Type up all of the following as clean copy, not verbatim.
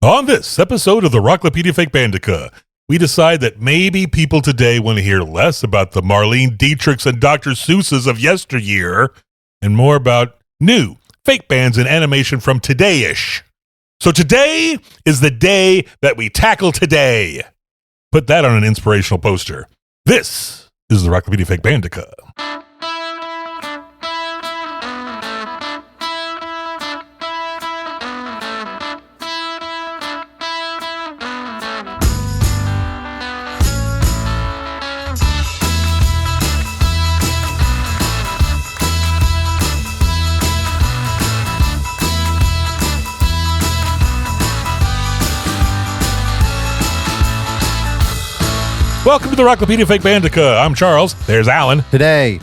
On this episode of the Rocklopedia Fake Bandica, we decide that maybe people today want to hear less about the Marlene Dietrichs and Dr. Seuss's of yesteryear and more about new fake bands and animation from today-ish. So today is the day that we tackle today. Put that on an inspirational poster. This is the Rocklopedia Fake Bandica. Welcome to the Rocklopedia Fake Bandica. I'm Charles. There's Alan. Today.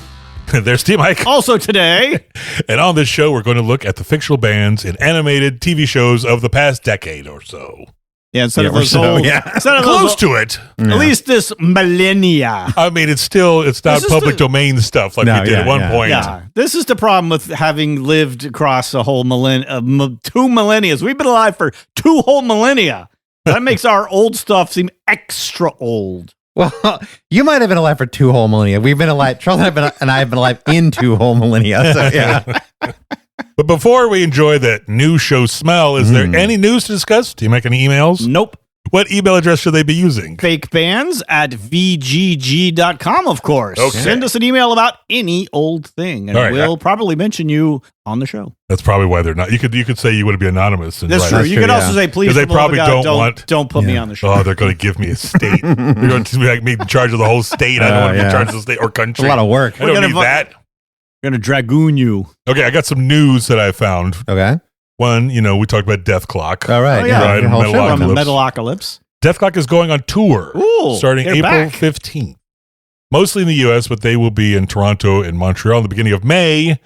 There's T-Mike. Also today. And on this show, we're going to look at the fictional bands in animated TV shows of the past decade or so. Yeah, instead of those old, instead of Close to it. At least this millennia. I mean, it's not public domain stuff like we did at one point. Yeah, this is the problem with having lived across a whole two millennia. We've been alive for 2 whole millennia. That makes our old stuff seem extra old. Well, you might have been alive for 2 whole millennia. We've been alive, Charles and I have been alive in 2 whole millennia. So, yeah. But before we enjoy that new show smell, is there any news to discuss? Do you make any emails? Nope. What email address should they be using? fakebands@vgg.com, of course. Okay. Send us an email about any old thing, and we'll probably mention you on the show. That's probably why they're not. You could say you want to be anonymous. And That's true. You could also say, please, they probably don't put me on the show. Oh, they're going to give me a state. They're going to make me in charge of the whole state. I don't want to be in charge of the state or country. It's a lot of work. I don't need that. We're going to dragoon you. Okay, I got some news that I found. Okay. One, we talked about Death Clock. All right. Oh, yeah. Right, Metalocalypse. Death Clock is going on tour starting April 15th. Mostly in the U.S., but they will be in Toronto and Montreal in the beginning of May.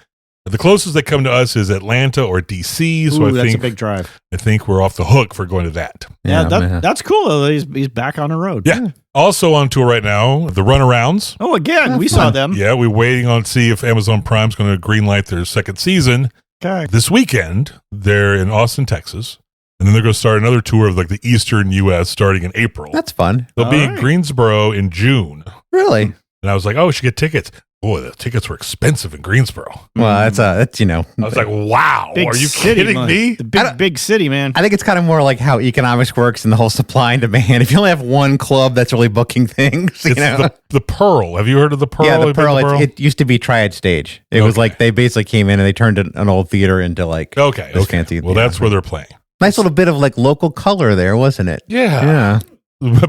The closest they come to us is Atlanta or D.C., so that's a big drive. I think we're off the hook for going to that. Yeah, that's cool. He's back on the road. Yeah. Also on tour right now, the Runarounds. Oh, again, we saw them. Yeah, we're waiting on to see if Amazon Prime's going to greenlight their second season. Okay. This weekend, they're in Austin, Texas. And then they're going to start another tour of the eastern U.S. starting in April. That's fun. They'll be in Greensboro in June. Really? And I was like, we should get tickets. Boy, the tickets were expensive in Greensboro. Well, that's I was like, wow. Are you kidding me? The big city, man. I think it's kind of more like how economics works and the whole supply and demand. If you only have one club that's really booking things, it's the Pearl. Have you heard of the Pearl? Yeah, the Pearl. It used to be Triad Stage. It was like they basically came in and they turned an old theater into this fancy. Well, that's where they're playing. Nice little bit of local color there, wasn't it? Yeah.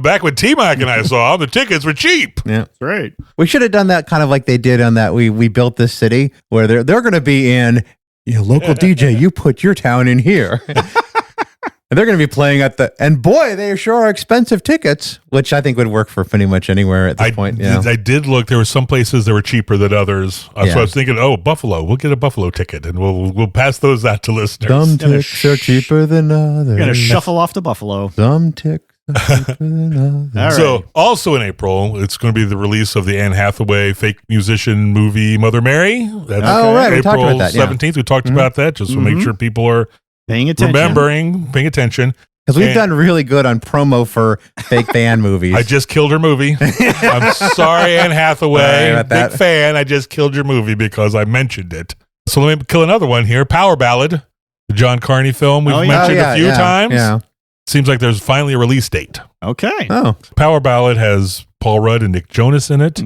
Back when T-Mac and I saw them, the tickets were cheap. Yeah. That's right. We should have done that kind of like they did on that We Built This City, where they're going to be in, local DJ, you put your town in here. And they're going to be playing and boy, they sure are expensive tickets, which I think would work for pretty much anywhere at this point. Yeah. I did look. There were some places that were cheaper than others. So I was thinking, Buffalo. We'll get a Buffalo ticket, and we'll pass those out to listeners. Some tickets are cheaper than others. We're going to shuffle off to Buffalo. Some tickets are cheaper than others. So also in April, it's going to be the release of the Anne Hathaway fake musician movie Mother Mary. That's right. We talked April about that. 17th. We talked about that just to make sure people are paying attention. Paying attention. Because we've done really good on promo for fake band movies. I just killed her movie. I'm sorry, Anne Hathaway. Big fan. I just killed your movie because I mentioned it. So let me kill another one here. Power Ballad, the John Carney film we've mentioned a few times. Yeah. Seems like there's finally a release date. Okay. Oh. Power Ballad has Paul Rudd and Nick Jonas in it.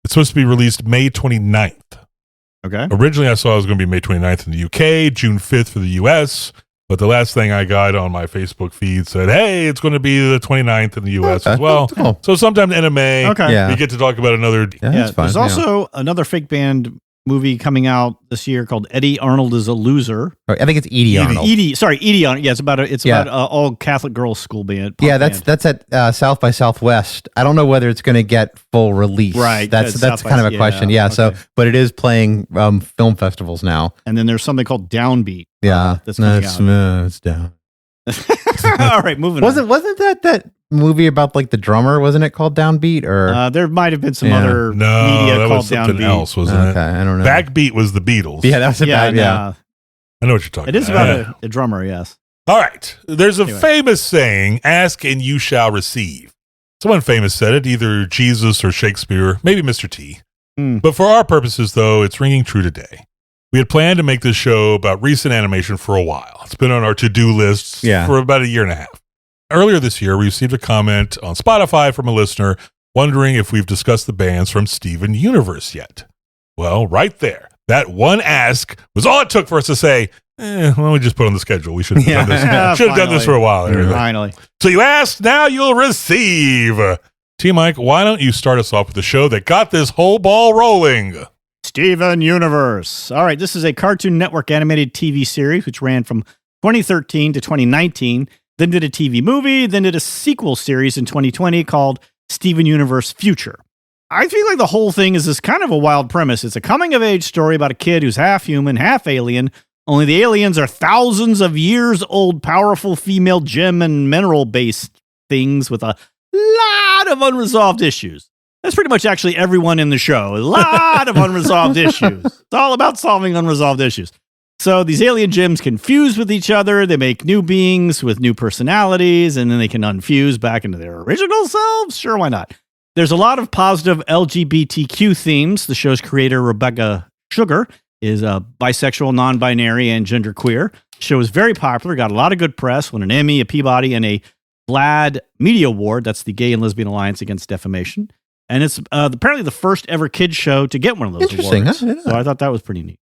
It's supposed to be released May 29th. Okay. Originally, I saw it was going to be May 29th in the UK, June 5th for the US. But the last thing I got on my Facebook feed said, hey, it's going to be the 29th in the U.S. as well. Cool. So sometime in May, we get to talk about another. Yeah, there's also another fake band movie coming out this year called Eddie Arnold is a Loser. I think it's Edie Arnold. Edie Arnold. Yeah, it's about all Catholic girls school band. Yeah, that's at South by Southwest. I don't know whether it's going to get full release. Right. That's kind of a question. Yeah. Okay. So, but it is playing film festivals now. And then there's something called Downbeat. Yeah, that's coming out. It's down. All right, moving on. Wasn't that movie about the drummer? Wasn't it called Downbeat? Or there might have been some other media that called was something Downbeat. else, wasn't it? Okay, I don't know. Backbeat was the Beatles. Yeah, that was about I know what you're talking about. It is about a drummer, yes. All right. There's a Anyway. famous saying, ask and you shall receive. Someone famous said it, either Jesus or Shakespeare, maybe Mr. T. But for our purposes, though, it's ringing true today. We had planned to make this show about recent animation for a while. It's been on our to-do lists for about a year and a half. Earlier this year, we received a comment on Spotify from a listener wondering if we've discussed the bands from Steven Universe yet. Well, right there. That one ask was all it took for us to say, why don't we just put on the schedule? We should have done this. Should have done this for a while. Finally. So you asked, now you'll receive. T. Mike, why don't you start us off with the show that got this whole ball rolling? Steven Universe. All right, this is a Cartoon Network animated TV series which ran from 2013 to 2019, then did a TV movie, then did a sequel series in 2020 called Steven Universe Future. I feel like the whole thing is this kind of a wild premise. It's a coming-of-age story about a kid who's half human, half alien, only the aliens are thousands of years old, powerful female gem and mineral-based things with a lot of unresolved issues. That's pretty much actually everyone in the show. A lot of unresolved issues. It's all about solving unresolved issues. So these alien gems confuse with each other. They make new beings with new personalities, and then they can unfuse back into their original selves. Sure, why not? There's a lot of positive LGBTQ themes. The show's creator, Rebecca Sugar, is bisexual, non-binary, and genderqueer. The show is very popular, got a lot of good press, won an Emmy, a Peabody, and a GLAAD Media Award. That's the Gay and Lesbian Alliance Against Defamation. And it's apparently the first ever kids show to get one of those awards. Huh? So I thought that was pretty neat.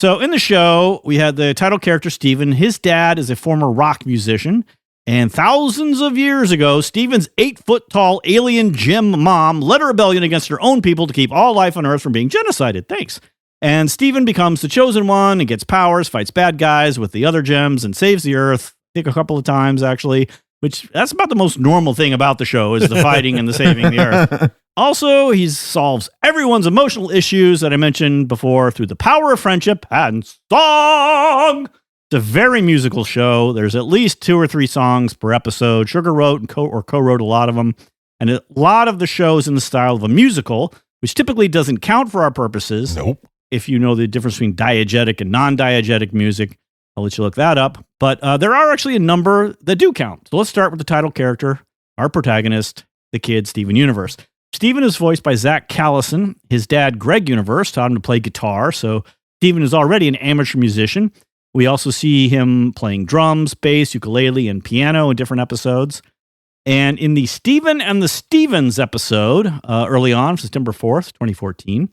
So in the show, we had the title character, Steven. His dad is a former rock musician. And thousands of years ago, Steven's 8-foot-tall alien gem mom led a rebellion against her own people to keep all life on Earth from being genocided. Thanks. And Steven becomes the chosen one and gets powers, fights bad guys with the other gems, and saves the Earth. I think a couple of times, actually. Which, that's about the most normal thing about the show, is the fighting and the saving the Earth. Also, he solves everyone's emotional issues that I mentioned before through the power of friendship and song. It's a very musical show. There's at least 2 or 3 songs per episode. Sugar wrote and co-wrote a lot of them. And a lot of the show is in the style of a musical, which typically doesn't count for our purposes. Nope. If you know the difference between diegetic and non-diegetic music, I'll let you look that up. But there are actually a number that do count. So let's start with the title character, our protagonist, the kid, Steven Universe. Steven is voiced by Zach Callison. His dad, Greg Universe, taught him to play guitar. So Steven is already an amateur musician. We also see him playing drums, bass, ukulele, and piano in different episodes. And in the Steven and the Stevens episode, early on, September 4th, 2014,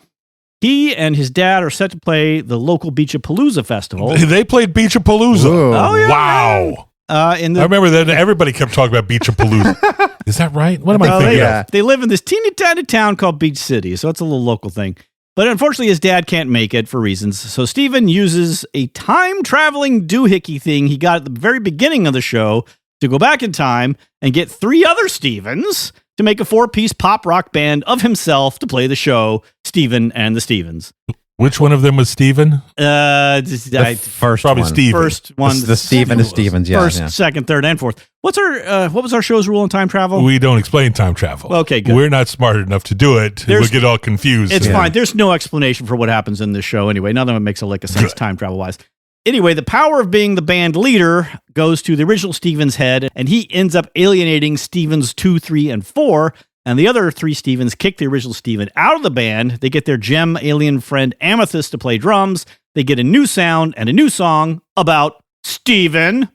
he and his dad are set to play the local Beachapalooza festival. They played Beachapalooza. Whoa. Oh, yeah. Wow. I remember that everybody kept talking about Beachapalooza. Is that right? What am I thinking of? They live in this teeny tiny town called Beach City, so it's a little local thing. But unfortunately, his dad can't make it for reasons. So Steven uses a time-traveling doohickey thing he got at the very beginning of the show to go back in time and get 3 other Stevens to make a 4-piece pop rock band of himself to play the show, Steven and the Stevens. Which one of them was Steven? The first Probably one. Steven. First one. The Steven and Stevens, yeah. First, yeah. second, third, and fourth. What was our show's rule on time travel? We don't explain time travel. Okay, good. We're not smart enough to do it. We'll get all confused. It's fine. There's no explanation for what happens in this show anyway. None of it makes a lick of sense time travel wise. Anyway, the power of being the band leader goes to the original Steven's head, and he ends up alienating Stevens 2, 3, and 4. And the other 3 Stevens kick the original Steven out of the band. They get their gem alien friend Amethyst to play drums. They get a new sound and a new song about Steven.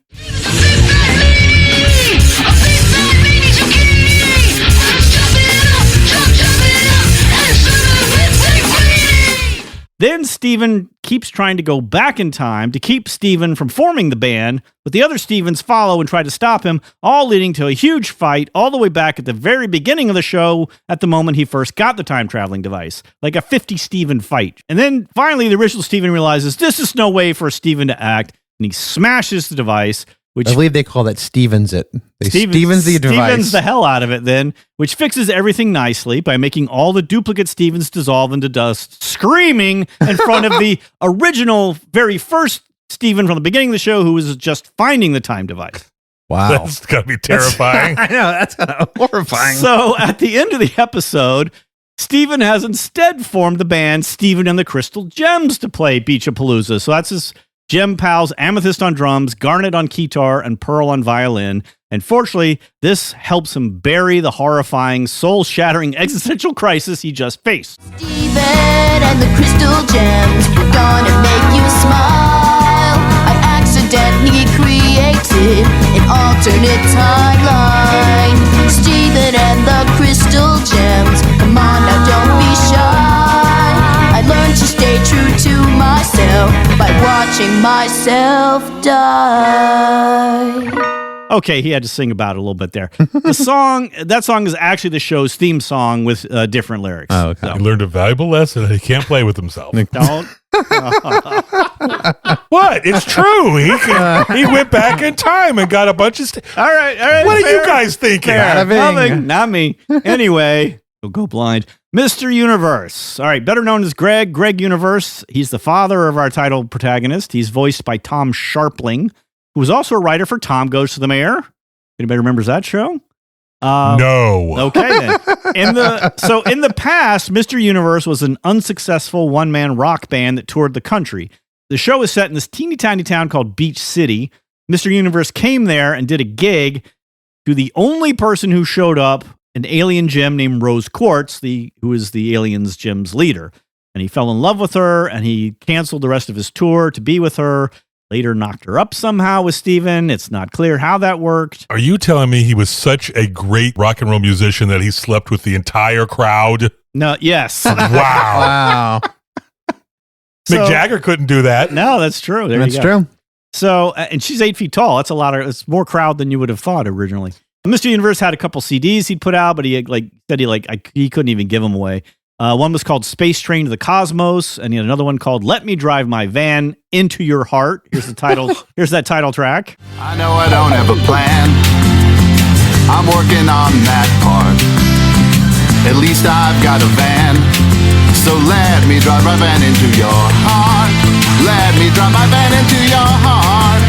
Then Steven keeps trying to go back in time to keep Steven from forming the band, but the other Stevens follow and try to stop him, all leading to a huge fight all the way back at the very beginning of the show at the moment he first got the time-traveling device, like a 50 Steven fight. And then finally, the original Steven realizes this is no way for Steven to act, and he smashes the device, which I believe they call that Stevens it. Stevens the device. Stevens the hell out of it then, which fixes everything nicely by making all the duplicate Stevens dissolve into dust, screaming in front of the original, very first Steven from the beginning of the show who was just finding the time device. Wow. That's got to be terrifying. I know, that's kind of horrifying. So at the end of the episode, Steven has instead formed the band Steven and the Crystal Gems to play Beachapalooza. So that's his Gem pals Amethyst on drums, Garnet on guitar, and Pearl on violin. And fortunately, this helps him bury the horrifying, soul-shattering existential crisis he just faced. Steven and the crystal gems were gonna make you smile. I accidentally created an alternate timeline. Steven and the crystal gems, come on now, don't be shy. I learned to stay true to myself by watching myself die. Okay, he had to sing about it a little bit there. That song is actually the show's theme song with different lyrics. Oh, okay. So, He learned a valuable lesson that he can't play with himself. don't. What? It's true. He went back in time and got a bunch of All right. What are fair. you guys thinking? Fair. Bada bing. Nothing, not me. Anyway, we'll go blind. Mr. Universe. All right, better known as Greg Universe. He's the father of our title protagonist. He's voiced by Tom Sharpling, who was also a writer for Tom Goes to the Mayor. Anybody remembers that show? No. Okay, then. In the past, Mr. Universe was an unsuccessful one-man rock band that toured the country. The show is set in this teeny tiny town called Beach City. Mr. Universe came there and did a gig to the only person who showed up, an alien gem named Rose Quartz, who is the aliens gem's leader. And he fell in love with her, and he canceled the rest of his tour to be with her. Later knocked her up somehow with Steven. It's not clear how that worked. Are you telling me he was such a great rock and roll musician that he slept with the entire crowd? No, yes. Wow. Wow. Mick Jagger couldn't do that. No, that's true. There That's you go. true. So, and she's 8 feet tall. That's it's more crowd than you would have thought originally. Mr. Universe had a couple CDs he'd put out, but he said he couldn't even give them away. One was called Space Train to the Cosmos, and he had another one called Let Me Drive My Van Into Your Heart. Here's the title. Here's that title track. I know I don't have a plan. I'm working on that part. At least I've got a van. So let me drive my van into your heart. Let me drive my van into your heart.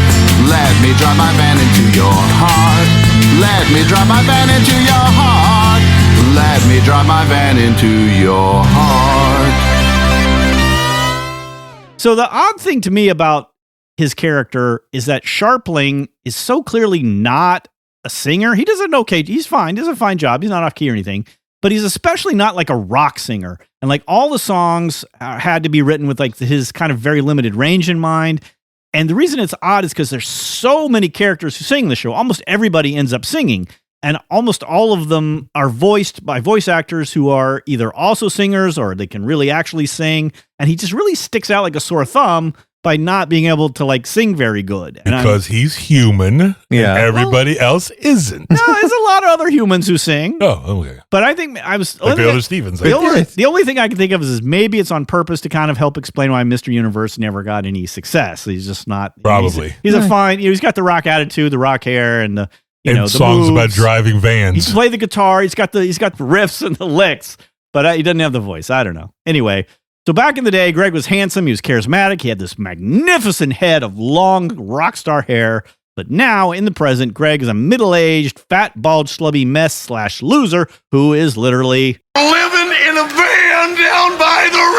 Let me drive my van into your heart. Let me drive my van into your heart. Let me drive my van into your heart. So the odd thing to me about his character is that Sharpling is so clearly not a singer. He does he's fine. He does a fine job. He's not off key or anything, but he's especially not like a rock singer. And like all the songs had to be written with like his kind of very limited range in mind. And the reason it's odd is because there's so many characters who sing the show. Almost everybody ends up singing. And almost all of them are voiced by voice actors who are either also singers or they can really actually sing. And he just really sticks out like a sore thumb by not being able to like sing very good. Because he's human. Yeah. And everybody else isn't. No, there's a lot of other humans who sing. Oh, okay. But I think I was Like Baylor Stevens. the only thing I can think of is maybe it's on purpose to kind of help explain why Mr. Universe never got any success. He's just not Probably. He's a fine. He's got the rock attitude, the rock hair, and the the songs about moves. driving He vans. can play the guitar. He's got the riffs and the licks, but he doesn't have the voice. I don't know. Anyway, so back in the day, Greg was handsome. He was charismatic. He had this magnificent head of long rock star hair. But now, in the present, Greg is a middle-aged, fat, bald, schlubby mess / loser who is literally Living in a van down by the river.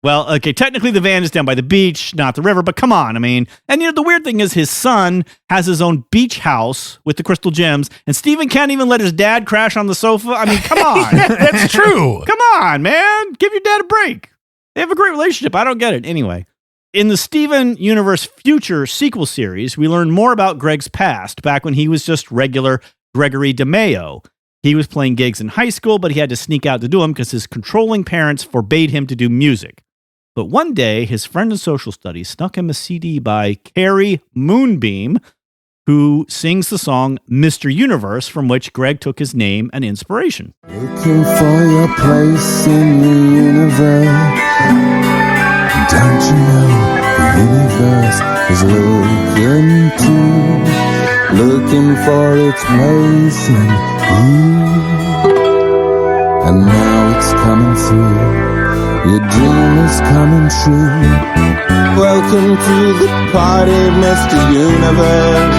well, okay, technically the van is down by the beach, not the river, but come on, I mean. And the weird thing is his son has his own beach house with the crystal gems, and Steven can't even let his dad crash on the sofa. I mean, come on. That's true. Come on, man. Give your dad a break. They have a great relationship. I don't get it. Anyway, in the Steven Universe Future sequel series, we learn more about Greg's past, back when he was just regular Gregory DeMayo. He was playing gigs in high school, but he had to sneak out to do them because his controlling parents forbade him to do music. But one day, his friend in social studies snuck him a CD by Carrie Moonbeam, who sings the song Mr. Universe, from which Greg took his name and inspiration. Looking for your place in the universe. Don't you know the universe is looking too, looking for its place in you. And now it's coming through. Your dream is coming true. Welcome to the party, Mr. Universe.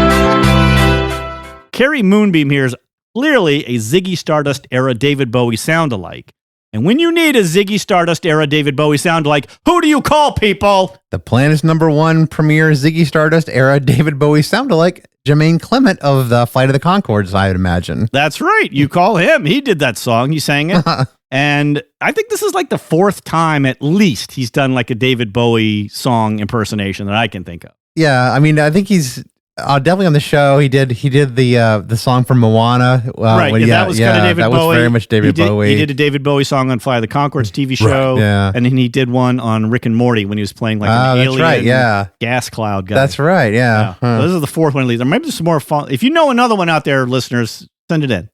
Carrie Moonbeam here is clearly a Ziggy Stardust era David Bowie sound-alike. And when you need a Ziggy Stardust era David Bowie sound, like, who do you call, people? The Planet's #1 premier Ziggy Stardust era David Bowie sounded like Jermaine Clement of the Flight of the Conchords, I would imagine. That's right. You call him. He did that song. He sang it. And I think this is like the 4th time at least he's done like a David Bowie song impersonation that I can think of. Yeah, I mean, I think he's definitely on the show. He did the song from Moana. Right, that was kind of David Bowie. That was very much David Bowie. He did a David Bowie song on Fly of the Conchords TV show. Right, yeah. And then he did one on Rick and Morty when he was playing like an alien gas cloud guy. That's right, yeah. So this is the 4th one at least. Or maybe there's some more fun. If you know another one out there, listeners, send it in.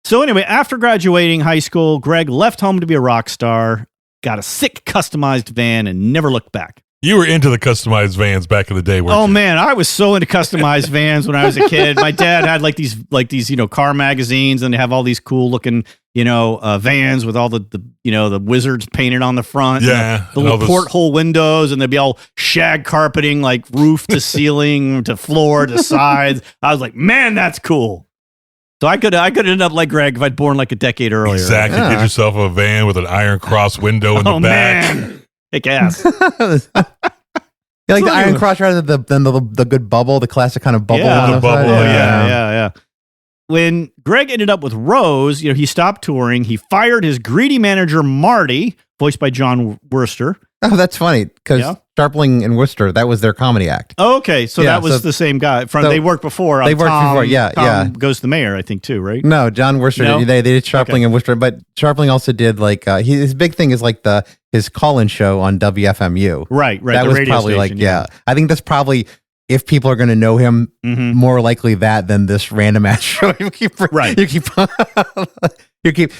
So anyway, after graduating high school, Greg left home to be a rock star, got a sick customized van, and never looked back. You were into the customized vans back in the day, weren't you? Oh man, I was so into customized vans when I was a kid. My dad had like these car magazines, and they have all these cool looking vans with all the wizards painted on the front. Yeah, the little porthole windows, and they'd be all shag carpeting, like roof to ceiling to floor to sides. I was like, man, that's cool. So I could end up like Greg if I'd born like a decade earlier. Exactly. Yeah. Get yourself a van with an iron cross window in the back. Man. Kick ass. You like the Iron Cross rather than the good bubble, the classic kind of bubble on the bubble, side? Yeah. When Greg ended up with Rose, he stopped touring. He fired his greedy manager, Marty, voiced by John Wurster. Oh, that's funny because Sharpling and Worcester, that was their comedy act. Okay, so that was the same guy. They worked before. They worked before, Tom Goes to the Mayor, I think, too, right? No, John Worcester. No? They did Sharpling and Worcester, but Sharpling also did like his big thing is like his call-in show on WFMU. Right. That the was radio probably station, like I think that's probably. If people are going to know him, more likely that than this random ass show. You keep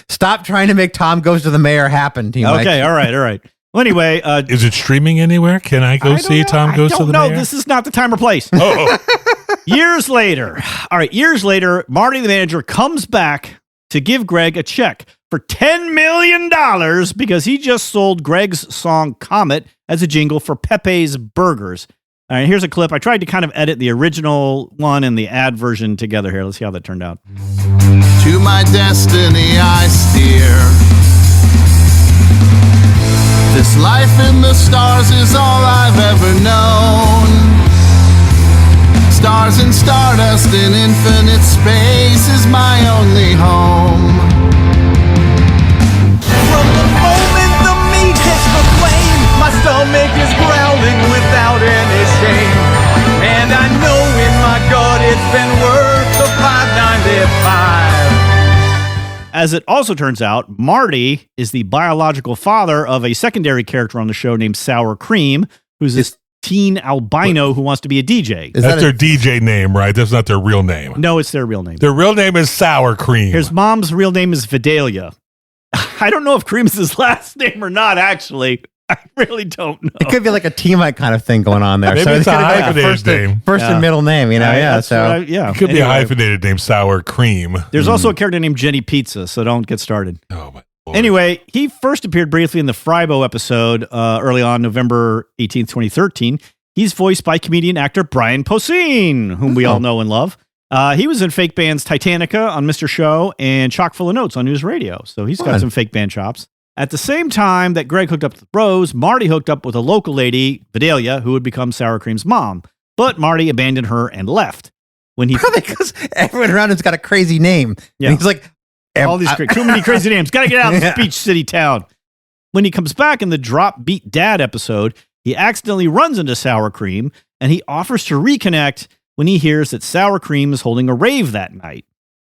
stop trying to make Tom Goes to the Mayor happen. Team Mike. Okay, all right. Well, anyway, is it streaming anywhere? Can I go see Tom Goes to the Mayor? No, this is not the time or place. Oh. Years later, Marty the manager comes back to give Greg a check for $10 million because he just sold Greg's song Comet as a jingle for Pepe's Burgers. All right, here's a clip. I tried to kind of edit the original one and the ad version together here. Let's see how that turned out. To my destiny I steer. This life in the stars is all I've ever known. Stars and stardust in infinite space is my only home. From the moment the meat hits the flame, my stomach is growling without any shame. And I know in my gut it's been worth the $5.95. As it also turns out, Marty is the biological father of a secondary character on the show named Sour Cream, who's this teen albino who wants to be a DJ. That's their DJ name, right? That's not their real name. No, it's their real name. Their real name is Sour Cream. His mom's real name is Vidalia. I don't know if Cream is his last name or not, actually. I really don't know. It could be like a T-Mike kind of thing going on there. Maybe it's a hyphenated name. First and middle name, It could be a hyphenated name, Sour Cream. There's also a character named Jenny Pizza, so don't get started. Oh, my Lord. Anyway, he first appeared briefly in the Frybo episode early on November 18th, 2013. He's voiced by comedian actor Brian Posehn, whom we all know and love. He was in fake bands Titanica on Mr. Show and Chock full of Notes on News Radio. So he's got some fake band chops. At the same time that Greg hooked up with Rose, Marty hooked up with a local lady, Vidalia, who would become Sour Cream's mom. But Marty abandoned her and left. Because everyone around him's got a crazy name. Yeah. And he's like, all these too many crazy names. Got to get out of this beach city town. When he comes back in the Drop Beat Dad episode, he accidentally runs into Sour Cream, and he offers to reconnect when he hears that Sour Cream is holding a rave that night.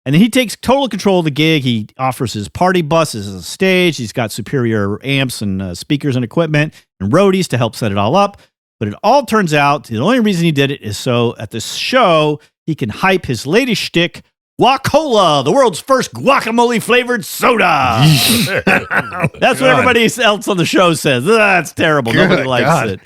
And then he takes total control of the gig. He offers his party bus as a stage. He's got superior amps and speakers and equipment and roadies to help set it all up. But it all turns out the only reason he did it is so at this show, he can hype his latest shtick, Guacola, the world's first guacamole-flavored soda. That's what everybody else on the show says. That's terrible. Nobody likes it.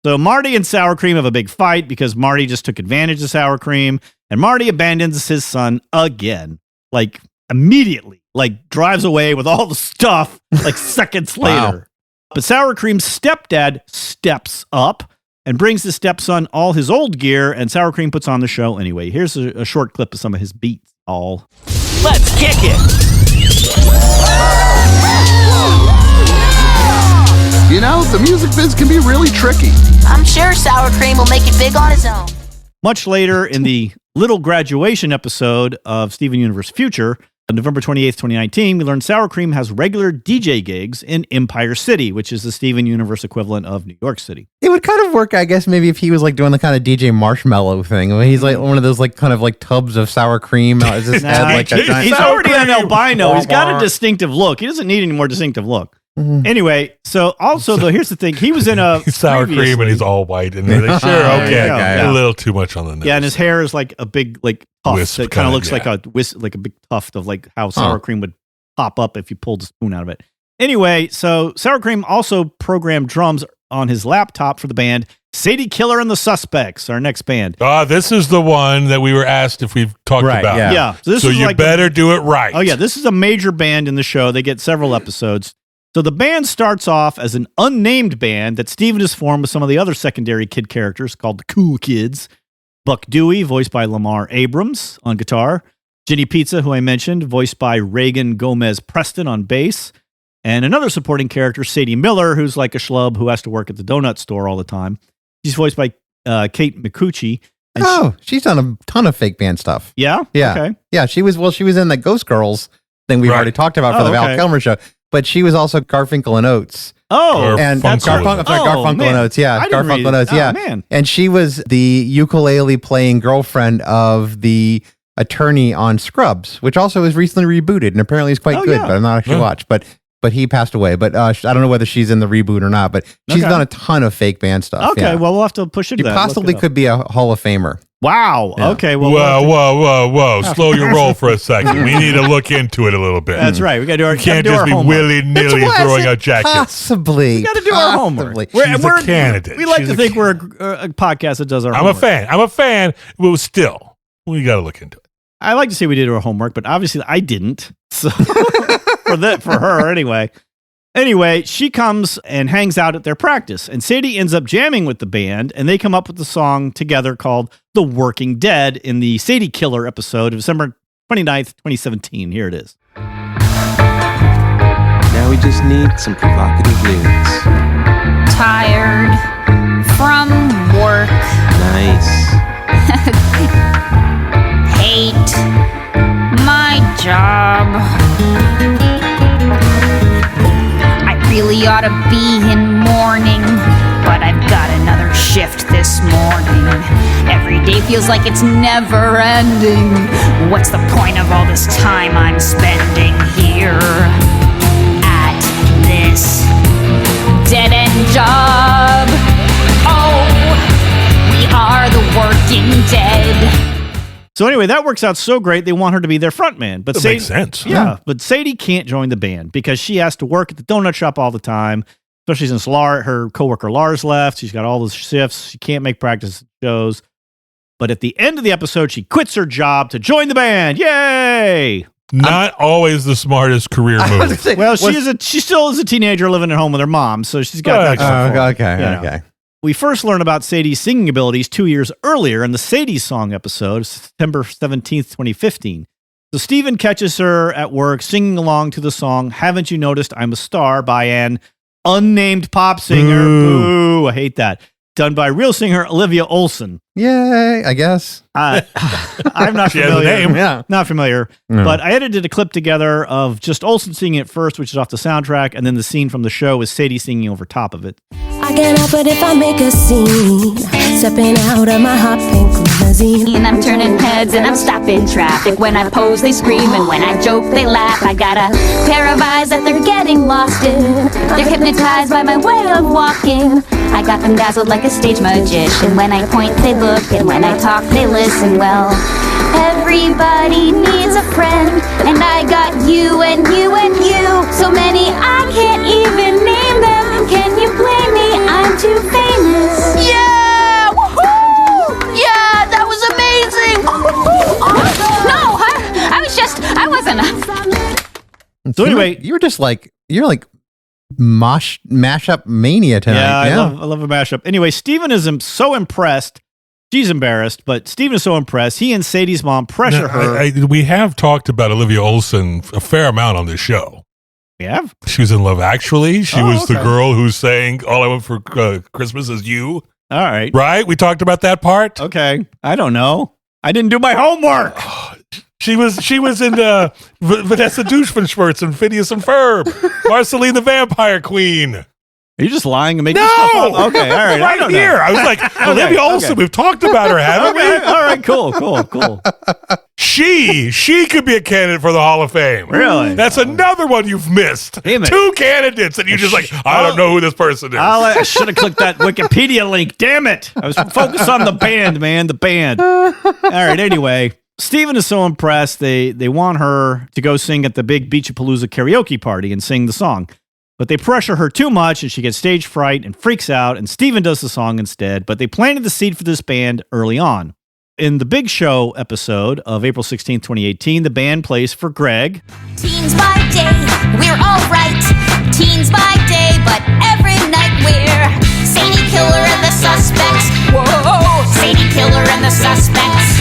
So Marty and Sour Cream have a big fight because Marty just took advantage of Sour Cream, and Marty abandons his son again, like immediately, like drives away with all the stuff like seconds later. But Sour Cream's stepdad steps up and brings his stepson all his old gear, and Sour Cream puts on the show anyway. Here's a short clip of some of his beats. Let's kick it. You know, the music biz can be really tricky. I'm sure sour cream will make it big on his own. Much later in the little graduation episode of Steven Universe Future, on November 28th, 2019, we learned Sour Cream has regular DJ gigs in Empire City, which is the Steven Universe equivalent of New York City. It would kind of work, I guess, maybe if he was like doing the kind of DJ Marshmallow thing. I mean, he's like one of those like kind of like tubs of sour cream. His head like a giant He's sour already an cream. albino. He's got a distinctive look. He doesn't need any more distinctive look. Anyway, so also though, here's the thing: he was in a He's sour cream and previously- he's all white, and they're like, sure, There okay, you go, yeah. a little too much on the nose. Yeah, and his hair is like a big like tuft Wisp that kind kinda, of looks yeah. like a big tuft of like how sour cream would pop up if you pulled a spoon out of it. Anyway, so Sour Cream also programmed drums on his laptop for the band Sadie Killer and the Suspects, our next band. This is the one that we were asked if we've talked Right, about. yeah. Yeah, so this So is you like better do it right. Oh yeah, this is a major band in the show. They get several episodes. So the band starts off as an unnamed band that Steven has formed with some of the other secondary kid characters called the Cool Kids. Buck Dewey, voiced by Lamar Abrams on guitar. Jenny Pizza, who I mentioned, voiced by Reagan Gomez Preston on bass. And another supporting character, Sadie Miller, who's like a schlub who has to work at the donut store all the time. She's voiced by Kate McCucci. And she's done a ton of fake band stuff. yeah? Yeah. Okay. Yeah, she was in the Ghost Girls thing we've Right. already talked about for Oh, the Val okay. Kilmer show. But she was also Garfinkel and Oates. Oh, And Garfunkel. Garfunkel man. and Oates, yeah. I didn't read Garfunkel it. and Oates, Oh, yeah. man. And she was the ukulele playing girlfriend of the attorney on Scrubs, which also was recently rebooted and apparently is quite Oh, good, yeah. but I'm not actually Yeah. watched. But he passed away. But I don't know whether she's in the reboot or not. But she's Okay. done a ton of fake band stuff. Okay, yeah. well, we'll have to push it She to that. Look possibly it up. could be a Hall of Famer. Wow. Yeah. Okay, well, we'll have Whoa. Slow your roll for a second. We need to look into it a little bit. that's right. We got to do our, You can't do just our be homework. willy-nilly It's throwing out jackets. Possibly. We got to do our homework. Possibly. She's a candidate. We like She's to a think we're a podcast that does our I'm homework. a fan, but still, we got to look into it. I like to say we did our homework, but obviously I didn't. So for her anyway. Anyway, she comes and hangs out at their practice, and Sadie ends up jamming with the band, and they come up with the song together called The Working Dead in the Sadie Killer episode of December 29th, 2017. Here it is. Now we just need some provocative lyrics. Tired from work. Nice. Hate my job. I really ought to be in mourning, but I've got another shift this morning. Every day feels like it's never ending. What's the point of all this time I'm spending here at this dead-end job? Oh, we are the working dead. So anyway, that works out so great, they want her to be their front-man. But That makes sense. Yeah, but Sadie can't join the band because she has to work at the donut shop all the time, especially since her coworker Lars left. She's got all those shifts. She can't make practice shows. But at the end of the episode, she quits her job to join the band. Yay! Not always the smartest career move. Well, she still is a teenager living at home with her mom, so she's got that. going for her. Okay. You know. Okay. We first learned about Sadie's singing abilities 2 years earlier in the Sadie Song episode, September 17th, 2015. So Steven catches her at work singing along to the song Haven't You Noticed I'm a Star by an unnamed pop singer. Boo, I hate that. Done by real singer Olivia Olson. Yay, I guess. I'm not She has a familiar. name. Yeah. Not familiar. No. But I edited a clip together of just Olsen singing it first, which is off the soundtrack, and then the scene from the show with Sadie singing over top of it. I can't help it if I make a scene, stepping out of my hot pink limousine. And I'm turning heads and I'm stopping traffic. When I pose, they scream, and when I joke, they laugh. I got a pair of eyes that they're getting lost in. They're hypnotized by my way of walking. I got them dazzled like a stage magician. When I point, they look, and when I talk, they listen. Well, everybody needs a friend, and I got you and you and you. So many I can't even name them. Can you blame me? I'm too famous. Yeah! Woohoo! Yeah, that was amazing! No, I wasn't. So anyway, you're like mashup mania tonight. yeah, I love a mashup. Anyway, Steven is so impressed. She's embarrassed, but Steven is so impressed. He and Sadie's mom pressure her. We have talked about Olivia Olson a fair amount on this show. We have? She was in Love Actually. She was the okay. girl who sang All I Want for Christmas Is You. All right. Right? We talked about that part. Okay. I don't know. I didn't do my homework. She was in Vanessa Dushmanschmerz and Phineas and Ferb. Marceline the Vampire Queen. Are you just lying and making No! stuff up? Okay, all right. I Right don't here. know. I was like, Olivia Olson, okay. we've talked about her, haven't Okay, we? all right, cool. She could be a candidate for the Hall of Fame. Really? That's another one you've missed. Damn it. 2 candidates, and you just like, I don't know who this person is. I should have clicked that Wikipedia link. Damn it. I was focused on the band, man. The band. All right, anyway. Steven is so impressed. They want her to go sing at the big Beachapalooza karaoke party and sing the song. But they pressure her too much and she gets stage fright and freaks out, and Steven does the song instead. But they planted the seed for this band early on. In the Big Show episode of April 16, 2018, the band plays for Greg. Teens by day, we're all right. Teens by day, but every night we're Sadie Killer and the Suspects. Whoa, Sadie Killer and the Suspects.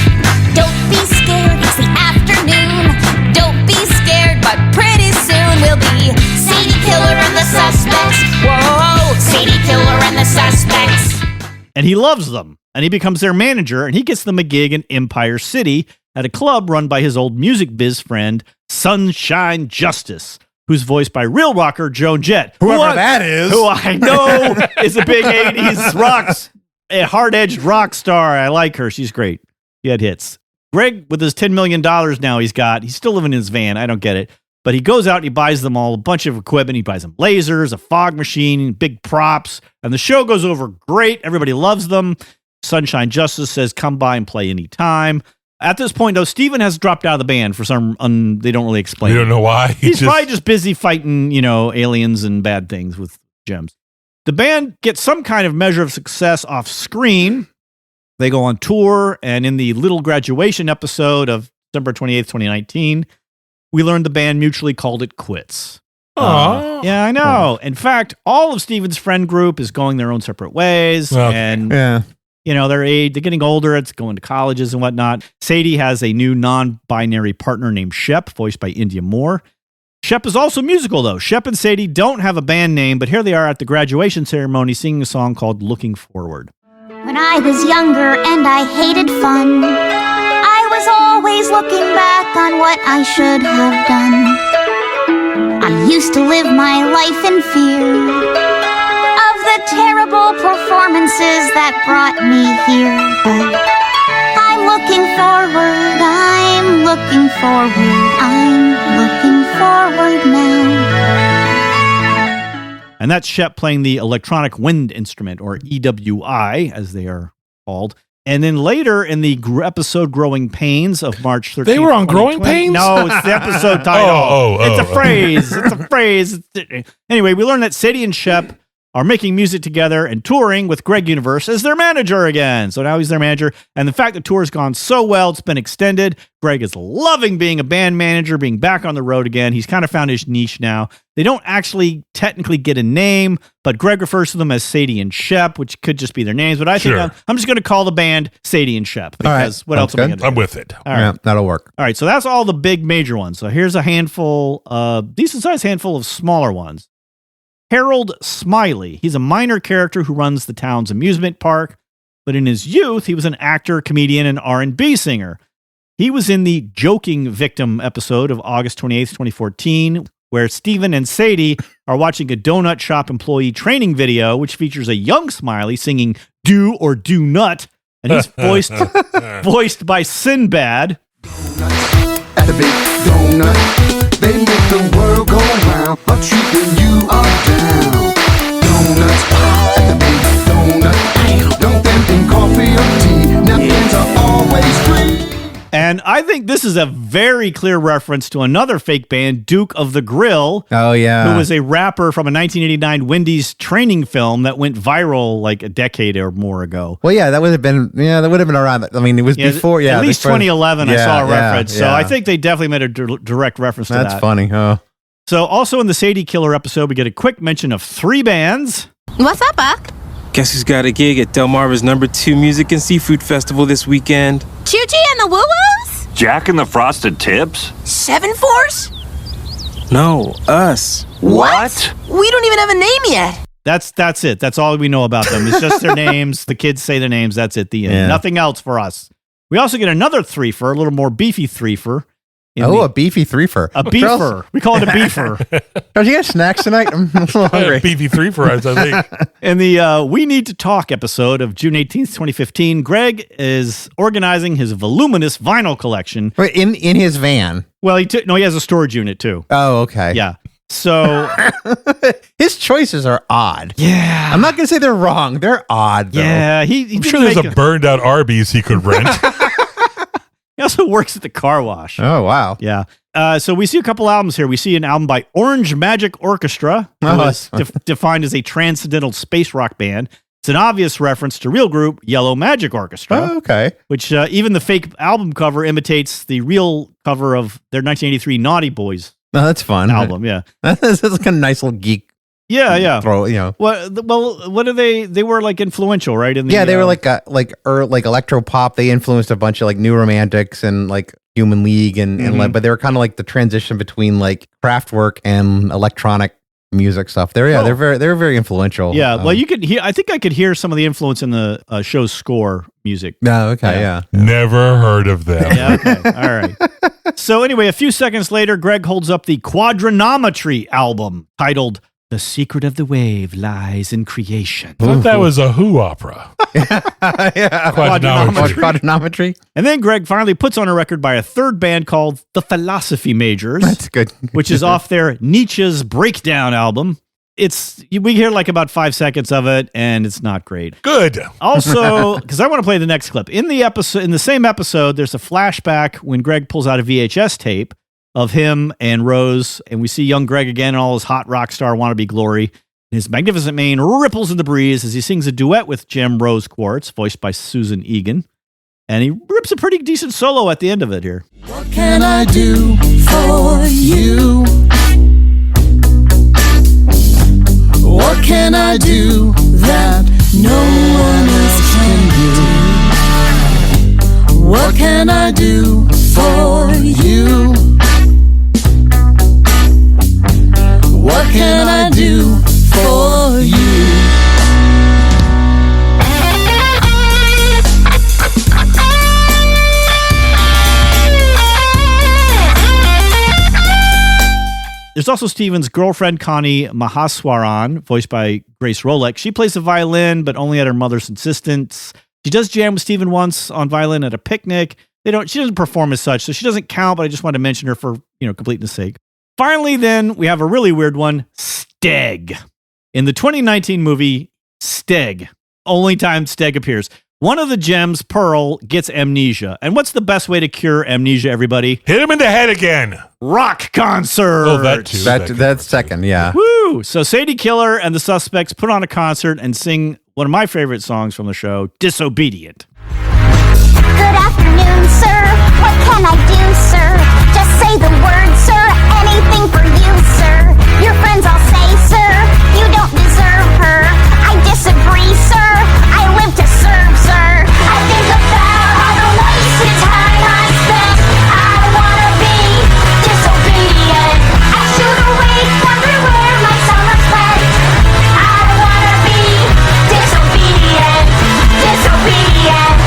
Don't be scared, it's the afternoon. Don't be scared, but pretty soon we'll be Sadie Killer and the Suspects. Whoa, Sadie Killer and the Suspects. And he loves them. And he becomes their manager, and he gets them a gig in Empire City at a club run by his old music biz friend, Sunshine Justice, who's voiced by real rocker Joan Jett. Whoever that is. Who I know is a big 80s a hard-edged rock star. I like her. She's great. He had hits. Greg, with his $10 million now he's still living in his van. I don't get it. But he goes out and he buys them all a bunch of equipment. He buys them lasers, a fog machine, big props. And the show goes over great. Everybody loves them. Sunshine Justice says, come by and play anytime. At this point, though, Steven has dropped out of the band for some, they don't really explain. You don't know why? He's probably just busy fighting, aliens and bad things with gems. The band gets some kind of measure of success off screen. They go on tour, and in the Little Graduation episode of December 28th, 2019, we learned the band mutually called it quits. Yeah, I know. In fact, all of Steven's friend group is going their own separate ways. Okay. And Yeah. they're getting older. It's going to colleges and whatnot. Sadie has a new non-binary partner named Shep, voiced by India Moore. Shep is also musical, though. Shep and Sadie don't have a band name, but here they are at the graduation ceremony singing a song called Looking Forward. When I was younger and I hated fun, I was always looking back on what I should have done. I used to live my life in fear of the terrible performances that brought me here. But I'm looking forward, I'm looking forward now. And that's Shep playing the electronic wind instrument, or EWI, as they are called. And then later in the episode Growing Pains of March 13th. They were on 2020 Growing Pains? No, it's the episode title. It's a phrase. It's a phrase. Anyway, we learned that Sadie and Shep are making music together and touring with Greg Universe as their manager again. So now he's their manager. And the fact that tour has gone so well, it's been extended. Greg is loving being a band manager, being back on the road again. He's kind of found his niche now. They don't actually technically get a name, but Greg refers to them as Sadie and Shep, which could just be their names. But I think I'm just going to call the band Sadie and Shep because what else am I going to do? I'm with it. All right. Yeah, that'll work. All right, so that's all the big major ones. So here's a decent-sized handful of smaller ones. Harold Smiley. He's a minor character who runs the town's amusement park, but in his youth, he was an actor, comedian, and R&B singer. He was in the Joking Victim episode of August 28th, 2014, where Steven and Sadie are watching a donut shop employee training video, which features a young Smiley singing Do or Do Nut, and he's voiced by Sinbad. At the big donut, they make the world go round, but when you are down. Donuts at the big donut. Don't them in coffee or tea. Napkins are always free. And I think this is a very clear reference to another fake band, Duke of the Grill. Oh, yeah. Who was a rapper from a 1989 Wendy's training film that went viral like a decade or more ago. Well, yeah, that would have been around. I mean, it was before, yeah. At least 2011, I saw a reference. So yeah. I think they definitely made a direct reference to that. That's funny, huh? So also in the Sadie Killer episode, we get a quick mention of 3 bands. What's up, Buck? Guess who's got a gig at Delmarva's #2 Music and Seafood Festival this weekend? Choo-Choo and the Woo-Woos? Jack and the Frosted Tips? 7 Force? No, us. What? We don't even have a name yet. That's it. That's all we know about them. It's just their names. The kids say their names. That's it. The end. Yeah. Nothing else for us. We also get another threefer, a little more beefy threefer. A beefy threefer. A beefer. We call it a beefer. Charles, you got snacks tonight? I'm a little hungry. Beefy 3 for us, I think. In the We Need to Talk episode of June 18th, 2015, Greg is organizing his voluminous vinyl collection. Wait, in his van. Well, he has a storage unit too. Oh, okay. Yeah. So his choices are odd. yeah, I'm not going to say they're wrong. They're odd, though. yeah. He I'm sure there's a burned out Arby's he could rent. He also works at the car wash. Oh, wow. Yeah. So we see a couple albums here. We see an album by Orange Magic Orchestra, who is defined as a transcendental space rock band. It's an obvious reference to real group Yellow Magic Orchestra, Oh, okay. which even the fake album cover imitates the real cover of their 1983 Naughty Boys No, that's fun. album. Yeah. That's kind of nice little geek Yeah. throw, you know. What are they? They were like influential, right? In the, Yeah, they were like electro pop. They influenced a bunch of like New Romantics and like Human League and like, but they were kind of like the transition between like Kraftwerk and electronic music stuff. They were very influential. Yeah, well, you could hear. I think I could hear some of the influence in the show's score music. No, okay, yeah. Never heard of them. Yeah, okay, all right. So anyway, a few seconds later, Greg holds up the Quadranometry album titled "The Secret of the Wave Lies in Creation." I thought that was a Who opera. Yeah, quadranometry. And then Greg finally puts on a record by a third band called the Philosophy Majors. That's good. Which is off their Nietzsche's Breakdown album. We hear like about 5 seconds of it, and it's not great. Good. Also, because I want to play the next clip. In the same episode, there's a flashback when Greg pulls out a VHS tape of him and Rose, and we see young Greg again in all his hot rock star wannabe glory. His magnificent mane ripples in the breeze as he sings a duet with Jim Rose Quartz, voiced by Susan Egan. And he rips a pretty decent solo at the end of it here. What can I do for you? What can I do that no one else can do? What can I do for you? What can I do for you? There's also Steven's girlfriend, Connie Mahaswaran, voiced by Grace Rolek. She plays the violin, but only at her mother's insistence. She does jam with Steven once on violin at a picnic. She doesn't perform as such, so she doesn't count, but I just wanted to mention her for, completeness sake. Finally, then, we have a really weird one, Steg. In the 2019 movie, Steg, only time Steg appears, one of the gems, Pearl, gets amnesia. And what's the best way to cure amnesia, everybody? Hit him in the head again. Rock concert. Oh, that too. That's second, yeah. Woo! So Sadie Killer and the Suspects put on a concert and sing one of my favorite songs from the show, Disobedient. Good afternoon, sir. What can I do, sir? Just say the word, sir. Anything for you, sir. Your friends all say, sir, you don't deserve her. I disagree, sir. I live to serve, sir. I think about all the wasted time I spent. I wanna be disobedient. I shoot awake, wonder where my summer's went. I wanna be disobedient. Disobedient.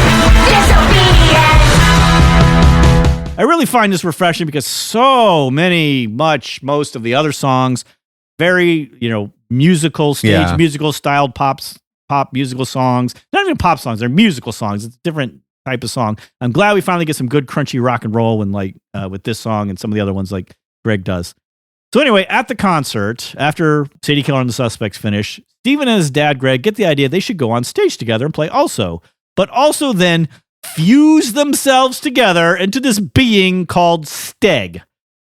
Disobedient. I really find this refreshing because most of the other songs, very, musical, musical styled pop musical songs. Not even pop songs, they're musical songs. It's a different type of song. I'm glad we finally get some good crunchy rock and roll with this song and some of the other ones like Greg does. So anyway, at the concert, after Sadie Killer and the Suspects finish, Steven and his dad, Greg, get the idea they should go on stage together and play also. But also then fuse themselves together into this being called Steg.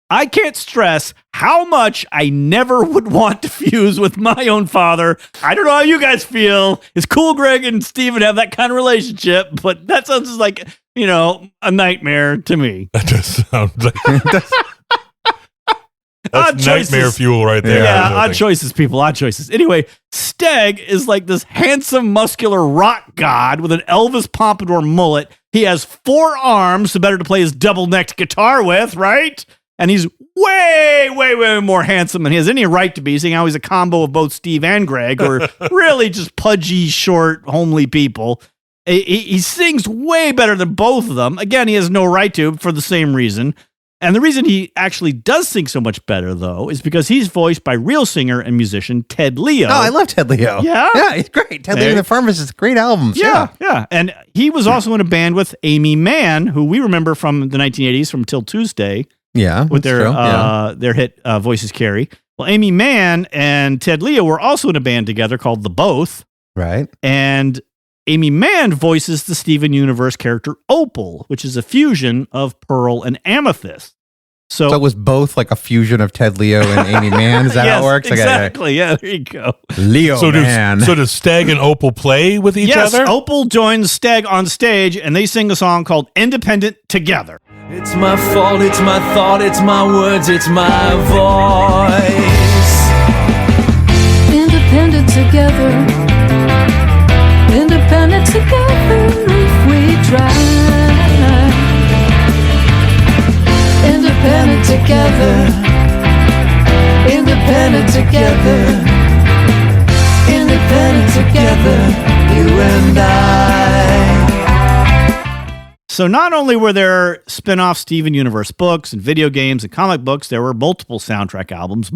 I can't stress how much I never would want to fuse with my own father. I don't know how you guys feel. It's cool Greg and Steven have that kind of relationship, but that sounds like, a nightmare to me. That just sounds like... Odd That's nightmare choices. Fuel right there. Yeah, odd choices, people. Odd choices. Anyway, Steg is like this handsome, muscular rock god with an Elvis Pompadour mullet. He has 4 arms, so better to play his double-necked guitar with, right? And he's way, way, way more handsome than he has any right to be, seeing how he's a combo of both Steve and Greg, who are really just pudgy, short, homely people. He sings way better than both of them. Again, he has no right to for the same reason. And the reason he actually does sing so much better, though, is because he's voiced by real singer and musician Ted Leo. Oh, I love Ted Leo. Yeah? Yeah, he's great. Ted Leo and the Farmers is great albums. Yeah. And he was also in a band with Amy Mann, who we remember from the 1980s from Till Tuesday. Yeah, with their hit Voices Carry. Well, Amy Mann and Ted Leo were also in a band together called The Both. Right. And Amy Mann voices the Steven Universe character Opal, which is a fusion of Pearl and Amethyst. So it was both like a fusion of Ted Leo and Amy Mann. Is that how it works? Exactly. Yeah, there you go. Leo Mann. So does Stag and Opal play with each other? Yes, Opal joins Stag on stage, and they sing a song called Independent Together. It's my fault, it's my thought, it's my words, it's my voice. Independent together. Independent together if we try. Independent together. Independent together. Independent together, you and I. So not only were there spin-off Steven Universe books and video games and comic books, there were multiple soundtrack albums,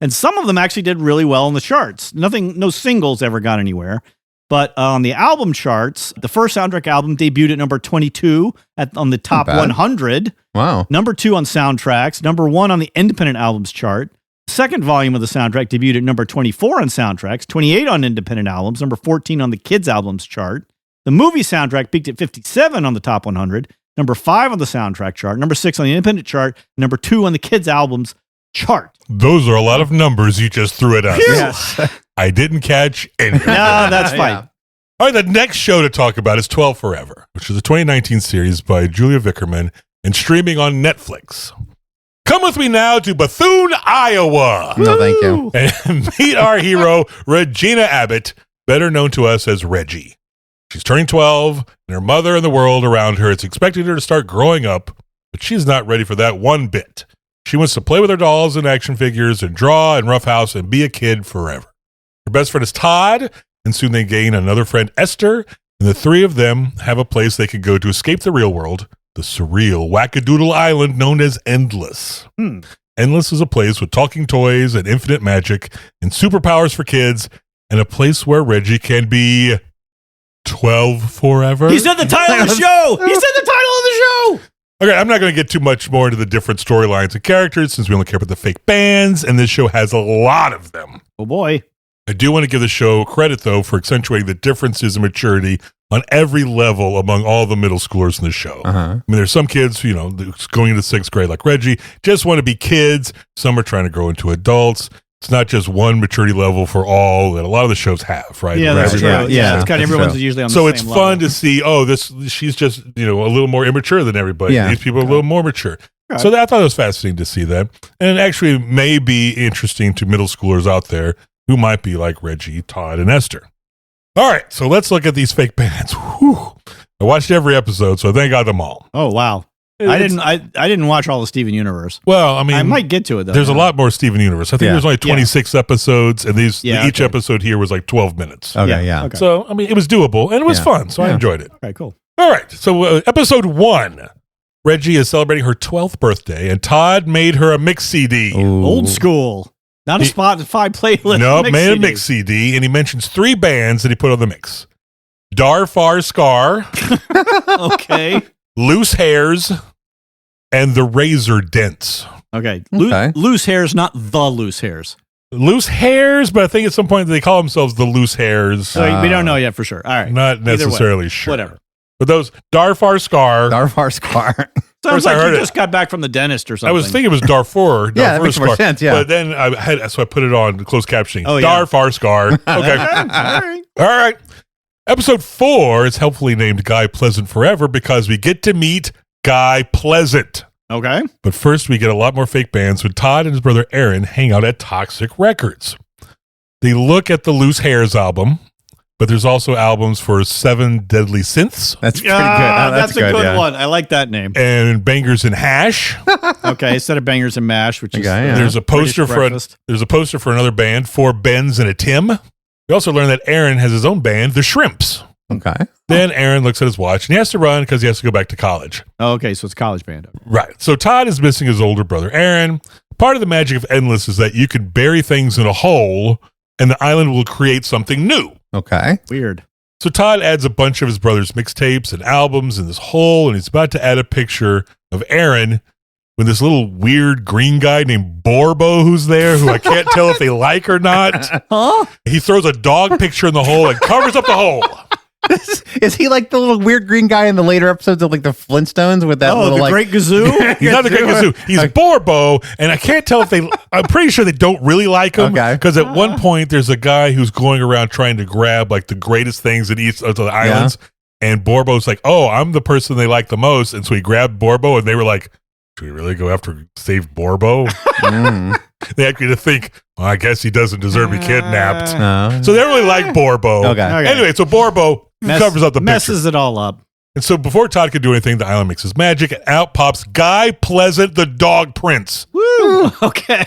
and some of them actually did really well in the charts. No singles ever got anywhere. But on the album charts, the first soundtrack album debuted at number 22 on the top 100. Wow. Number 2 on soundtracks, number 1 on the independent albums chart. The second volume of the soundtrack debuted at number 24 on soundtracks, 28 on independent albums, number 14 on the kids albums chart. The movie soundtrack peaked at 57 on the top 100, number 5 on the soundtrack chart, number 6 on the independent chart, number 2 on the kids albums chart. Those are a lot of numbers you just threw at us. Yes. I didn't catch any. No, that's fine. Yeah. All right, the next show to talk about is 12 Forever, which is a 2019 series by Julia Vickerman and streaming on Netflix. Come with me now to Bethune, Iowa. No, thank you. And meet our hero, Regina Abbott, better known to us as Reggie. She's turning 12, and her mother and the world around her is expecting her to start growing up, but she's not ready for that one bit. She wants to play with her dolls and action figures and draw and roughhouse and be a kid forever. Her best friend is Todd, and soon they gain another friend, Esther, and the three of them have a place they can go to escape the real world, the surreal wackadoodle island known as Endless. Endless is a place with talking toys and infinite magic and superpowers for kids, and a place where Reggie can be 12 forever. He said the title of the show. He said the title of the show. Okay, I'm not going to get too much more into the different storylines and characters since we only care about the fake bands, and this show has a lot of them. Oh, boy. I do want to give the show credit, though, for accentuating the differences in maturity on every level among all the middle schoolers in the show. I mean, there's some kids, going into 6th grade like Reggie, just want to be kids. Some are trying to grow into adults. It's not just one maturity level for all that a lot of the shows have, right? Yeah, that's true. Yeah, it's kind of everyone's usually on the so same it's level. fun to see, she's just, a little more immature than everybody. Yeah. These people are a little more mature. So I thought it was fascinating to see that. And actually may be interesting to middle schoolers out there who might be like Reggie, Todd, and Esther. All right, so let's look at these fake bands. Whew. I watched every episode, so I think I got them all. Oh, wow. I didn't watch all the Steven Universe. Well, I mean, I might get to it though. There's a lot more Steven Universe. I think there's only 26 episodes, and each episode here was like 12 minutes. Okay, yeah. Okay. So I mean, it was doable and it was fun, so I enjoyed it. Okay, cool. All right, so episode 1, Reggie is celebrating her 12th birthday, and Todd made her a mix CD. Ooh. Old school, not a Spotify playlist. No, made a mix CD, and he mentions 3 bands that he put on the mix: Darfar Scar, Okay. Loose Hairs, and the Razor Dents. Okay. Okay. Loose hairs, not the loose hairs. Loose Hairs, but I think at some point they call themselves the Loose Hairs. So we don't know yet for sure. All right. Not Either way, necessarily sure. Whatever. But those Darfar Scar. Darfar Scar. Sounds First I like heard you it. just got back from the dentist or something. I was thinking it was Darfur. Yeah, that Darfur makes more Scar. sense, yeah. But then I put it on closed captioning. Oh, yeah. Darfar Scar. Okay. All right. All right. Episode 4 is helpfully named Guy Pleasant Forever because we get to meet Guy Pleasant. Okay. But first, we get a lot more fake bands when Todd and his brother Aaron hang out at Toxic Records. They look at the Loose Hairs album, but there's also albums for 7 Deadly Synths That's pretty good. Oh, that's a good yeah. one. I like that name. and Bangers and Hash. Okay, instead of Bangers and Mash, which is Okay, yeah. There's a poster British for another band, 4 Bens and a Tim. We also learned that Aaron has his own band, the Shrimps. Okay. Then Aaron looks at his watch and he has to run because he has to go back to college. Oh, okay, so it's a college band. Right. So Todd is missing his older brother, Aaron. Part of the magic of Endless is that you can bury things in a hole and the island will create something new. Okay. Weird. So Todd adds a bunch of his brother's mixtapes and albums in this hole, and he's about to add a picture of Aaron when this little weird green guy named Borbo who's there, who I can't tell if they like or not. Huh? He throws a dog picture in the hole and covers up the hole. Is he like the little weird green guy in the later episodes of like the Flintstones with that little the like Great Gazoo? He's not the Great Gazoo. He's Borbo, and I can't tell if they. I'm pretty sure they don't really like him. Okay. Because at one point there's a guy who's going around trying to grab like the greatest things in each of the islands, and Borbo's like, "Oh, I'm the person they like the most," and so he grabbed Borbo, and they were like, "Should we really go after save Borbo?" They actually think, well, I guess he doesn't deserve to be kidnapped. So they really like Borbo. Okay. Anyway, so Borbo covers up the picture. messes it all up. And so before Todd could do anything, the island makes his magic, and out pops Guy Pleasant, the dog prince. Woo! Okay.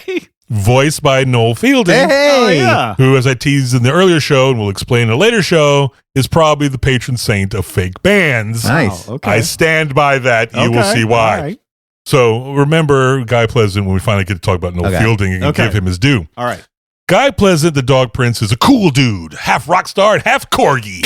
Voiced by Noel Fielding, Oh, yeah. who, as I teased in the earlier show and will explain in a later show, is probably the patron saint of fake bands. Nice. Oh, okay. I stand by that. You will Okay. see why. All right. So remember Guy Pleasant when we finally get to talk about Noel Fielding and Okay. give him his due. All right. Guy Pleasant, the dog prince, is a cool dude, half rock star and half corgi.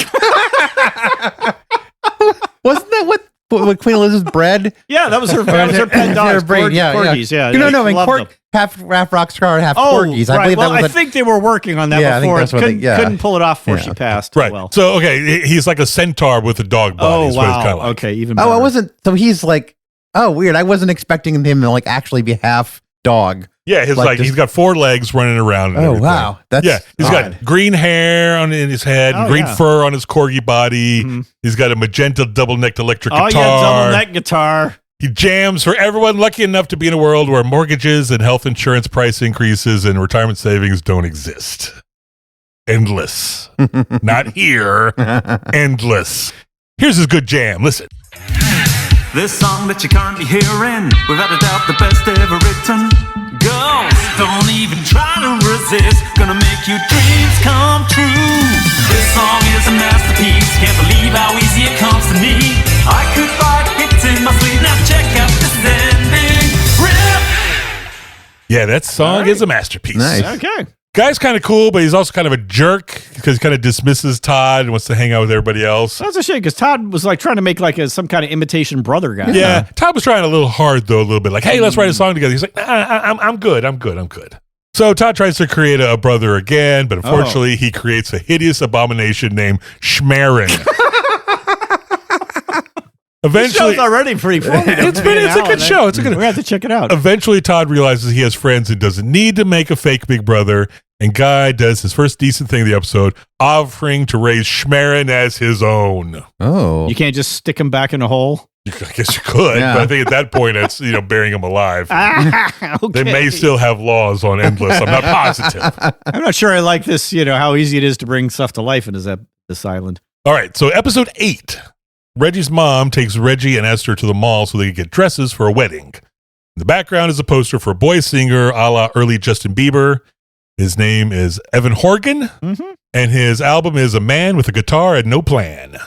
Wasn't that what Queen Elizabeth's bred? Yeah, that was her pet dog. Her breed, Corgis, yeah. No, and Loved them. half rock star, half Oh, corgis. right. I believe Well, that was I think they were working on that Yeah, I think before. that's what they- Couldn't pull it off before Yeah. she passed. Right. Well. So, okay, he's like a centaur with a dog body. Oh, is what it's wow. kinda like. Okay, even better. I wasn't. So he's like, oh, weird. I wasn't expecting him to like actually be half dog. Yeah, his Like he's got 4 legs running around. And Oh everything. wow, that's He's odd. got green hair in his head, and Oh, green yeah. fur on his corgi body. Mhm. He's got a magenta double-necked electric Oh, guitar. yeah, double neck guitar. He jams for everyone lucky enough to be in a world where mortgages and health insurance price increases and retirement savings don't exist. Endless. Not here. Endless. Here's his good jam. Listen. This song that you're currently hearing, without a doubt the best ever written. Girls, don't even try to resist, gonna make your dreams come true. This song is a masterpiece, can't believe how easy it comes to me. I could write hits in my sleep, now check out this ending. Rip! Yeah, that song is a masterpiece. Nice. Okay. Guy's kind of cool, but he's also kind of a jerk because he kind of dismisses Todd and wants to hang out with everybody else. That's a shame because Todd was like trying to make like some kind of imitation brother guy. Yeah, Todd was trying a little hard though, a little bit like, "Hey, let's write a song together." He's like, "Nah, I'm good." So Todd tries to create a brother again, but unfortunately, he creates a hideous abomination named Schmerin. Eventually, This show's already pretty funny. it's a good show. It's a good. We have to check it out. Eventually, Todd realizes he has friends and doesn't need to make a fake big brother. And Guy does his first decent thing of the episode, offering to raise Schmerin as his own. Oh, You can't just stick him back in a hole. I guess you could, Yeah. but I think at that point, it's burying him alive. Okay. They may still have laws on Endless. I'm not positive. I'm not sure I like this, how easy it is to bring stuff to life in this island. All right, so episode 8. Reggie's mom takes Reggie and Esther to the mall so they can get dresses for a wedding. In the background is a poster for a boy singer a la early Justin Bieber. His name is Evan Horgan, and his album is A Man with a Guitar and No Plan.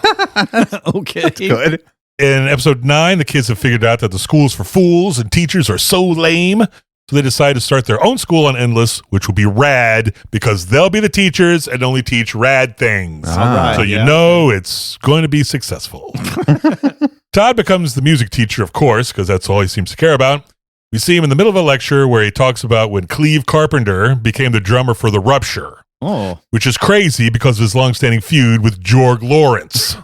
Okay. good. In episode 9, the kids have figured out that the school's for fools and teachers are so lame. So they decide to start their own school on Endless, which will be rad because they'll be the teachers and only teach rad things. Ah, So you know it's going to be successful. Todd becomes the music teacher, of course, because that's all he seems to care about. We see him in the middle of a lecture where he talks about when Cleve Carpenter became the drummer for The Rupture, which is crazy because of his longstanding feud with Jorg Lawrence.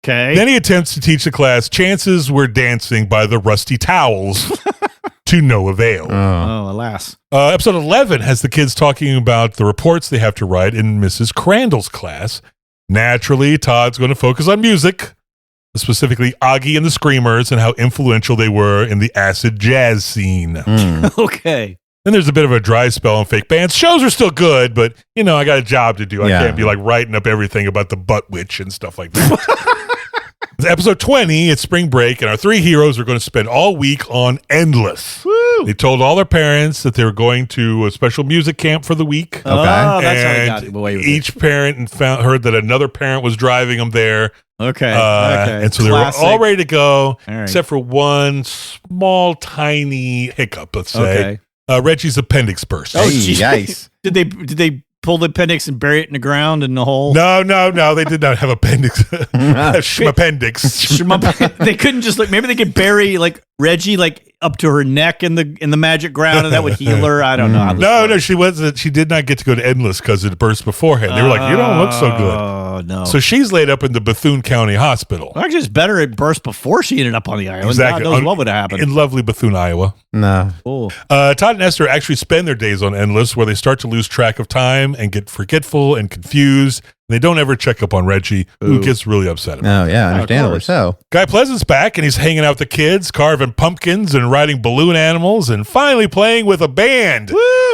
Okay. Then he attempts to teach the class Chances We're Dancing by the Rusty Towels to no avail. Oh, alas. Episode 11 has the kids talking about the reports they have to write in Mrs. Crandall's class. Naturally, Todd's going to focus on music, specifically Augie and the Screamers and how influential they were in the acid jazz scene. Okay. Then there's a bit of a dry spell on fake bands. Shows are still good, but, I got a job to do. I can't be like writing up everything about the butt witch and stuff like that. Episode 20, it's spring break, and our three heroes are going to spend all week on Endless. Woo! They told all their parents that they were going to a special music camp for the week. Okay. Oh, that's how they and got away with each parent heard that another parent was driving them there. Okay. And so Classic. they were all ready to go, right. except for one small, tiny hiccup, let's say. Okay. Reggie's appendix burst. Oh, Hey, geez. yikes. Did they pull the appendix and bury it in the ground in the hole? No, they did not have appendix. Appendix. They couldn't just maybe they could bury like Reggie up to her neck in the magic ground and that would heal her. I don't know. How this No, works. she wasn't. She did not get to go to Endless because it burst beforehand. They were like, "You don't look so good." Oh no! So she's laid up in the Bethune County Hospital. Well, actually, it's better it burst before she ended up on the island. Exactly. God knows what would have happened. In lovely Bethune, Iowa. No. Cool. Todd and Esther actually spend their days on Endless, where they start to lose track of time and get forgetful and confused. They don't ever check up on Reggie, who gets really upset about it. Oh, yeah, understandably so. Guy Pleasant's back, and he's hanging out with the kids, carving pumpkins and riding balloon animals, and finally playing with a band,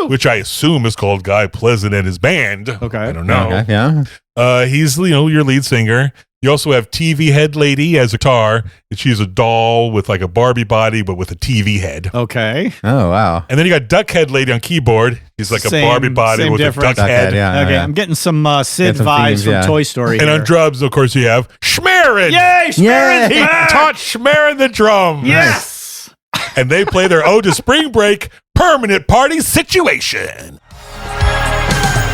which I assume is called Guy Pleasant and his band. Okay. I don't know. Okay, yeah. He's, your lead singer. You also have TV Head Lady as a guitar. She's a doll with like a Barbie body, but with a TV head. Okay. Oh, wow. And then you got Duck Head Lady on keyboard. He's like a Barbie body with difference. a duck head. Yeah, Okay, yeah. I'm getting some Sid Get some vibes themes, from yeah. Toy Story. And here. on drums, of course, you have Schmerin. Yay, Schmerin! He taught Schmerin the drum. Yes. And they play their Ode to Spring Break permanent party situation.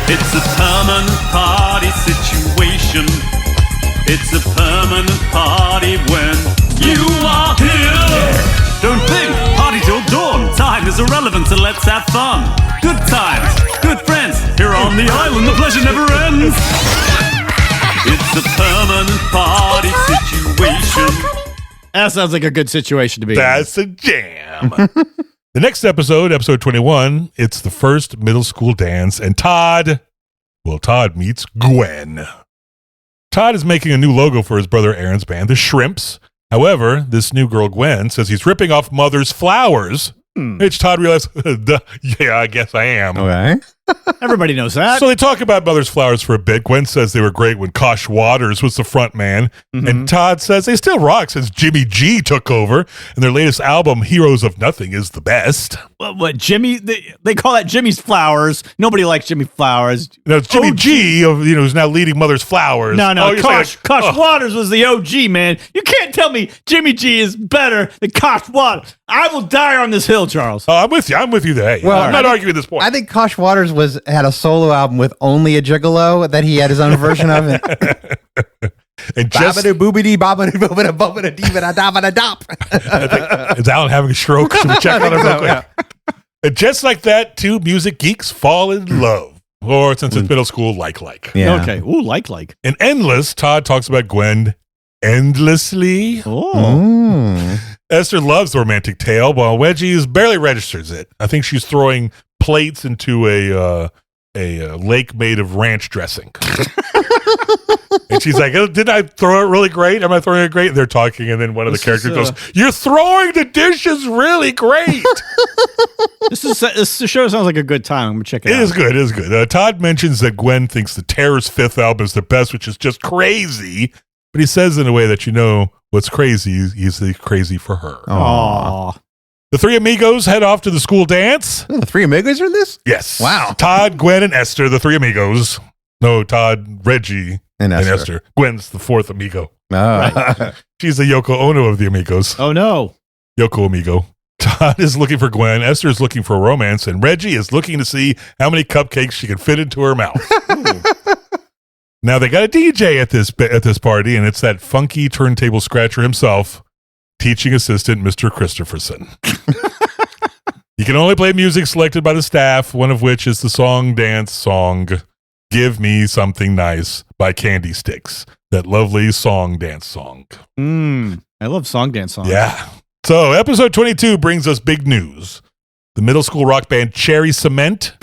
It's a permanent party situation. It's a permanent party when you are here. Don't think, party till dawn. Time is irrelevant, so let's have fun. Good times, good friends. Here on the island, the pleasure never ends. It's a permanent party situation. That sounds like a good situation to be in. That's a jam. The next episode 21, it's the first middle school dance, and Todd meets Gwen. Todd is making a new logo for his brother Aaron's band, the Shrimps. However, this new girl, Gwen, says he's ripping off Mother's flowers, which Todd realizes, yeah, I guess I am. Okay. Everybody knows that. So they talk about Mother's Flowers for a bit. Gwen says they were great when Kosh Waters was the front man. And Todd says they still rock since Jimmy G took over. And their latest album, Heroes of Nothing, is the best. What Jimmy? They call that Jimmy's Flowers. Nobody likes Jimmy Flowers. Now, it's Jimmy G, who's now leading Mother's Flowers. No, you're Kosh saying- Waters was the OG, man. You can't tell me Jimmy G is better than Kosh Waters. I will die on this hill, Charles. Oh, I'm with you there. Well, I'm not arguing this point. I think Kosh Waters had a solo album with only a gigolo that he had his own version of. And just, Babada boobity babada boobada boobada deebada dabada dop. is Alan having a stroke? Should we check on him real quick? And just like that, two music geeks fall in love. Or since it's middle school, like. Yeah. Okay. Ooh, like. In Endless, Todd talks about Gwen endlessly. Oh. Esther loves the romantic tale, while Wedgie barely registers it. I think she's throwing plates into a lake made of ranch dressing. And she's like, oh, did I throw it really great? Am I throwing it great? And they're talking, and then one of the characters goes, you're throwing the dishes really great. This show sounds like a good time. I'm going to check it out. It is good. Todd mentions that Gwen thinks the Terror's fifth album is the best, which is just crazy. But he says in a way that what's crazy. He's crazy for her. Aww. The three amigos head off to the school dance. Oh, the three amigos are in this? Yes. Wow. Todd, Gwen, and Esther, the three amigos. No, Todd, Reggie, And and Esther. Esther. Gwen's the fourth amigo. Oh. She's the Yoko Ono of the amigos. Oh, no. Yoko Amigo. Todd is looking for Gwen. Esther is looking for romance. And Reggie is looking to see how many cupcakes she can fit into her mouth. Now they got a DJ at this party, and it's that funky turntable scratcher himself, teaching assistant Mr. Christopherson. He can only play music selected by the staff, one of which is the dance song Give Me Something Nice by Candy Sticks. That lovely dance song. I love song dance songs. Yeah. So episode 22 brings us big news. The middle school rock band Cherry Cement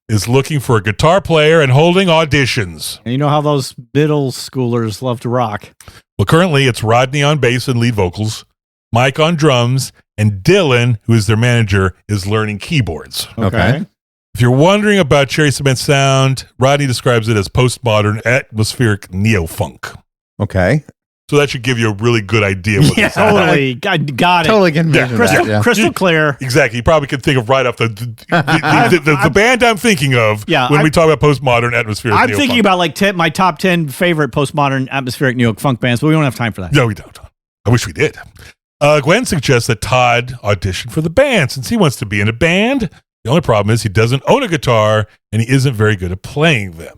is looking for a guitar player and holding auditions. And you know how those middle schoolers love to rock. Well, currently it's Rodney on bass and lead vocals, Mike on drums, and Dylan, who is their manager, is learning keyboards. Okay. If you're wondering about Cherry Cement sound, Rodney describes it as postmodern atmospheric neo-funk. Okay. So that should give you a really good idea of what Yeah, they sound like. totally. Got it. Totally can envision Crystal, that, yeah. crystal clear. Exactly. You probably could think of right off the band I'm thinking of when we talk about postmodern atmospheric I'm neo-funk. thinking about like my top 10 favorite postmodern atmospheric neo-funk bands, but we don't have time for that. No, we don't. I wish we did. Gwen suggests that Todd audition for the band since he wants to be in a band. The only problem is he doesn't own a guitar and he isn't very good at playing them.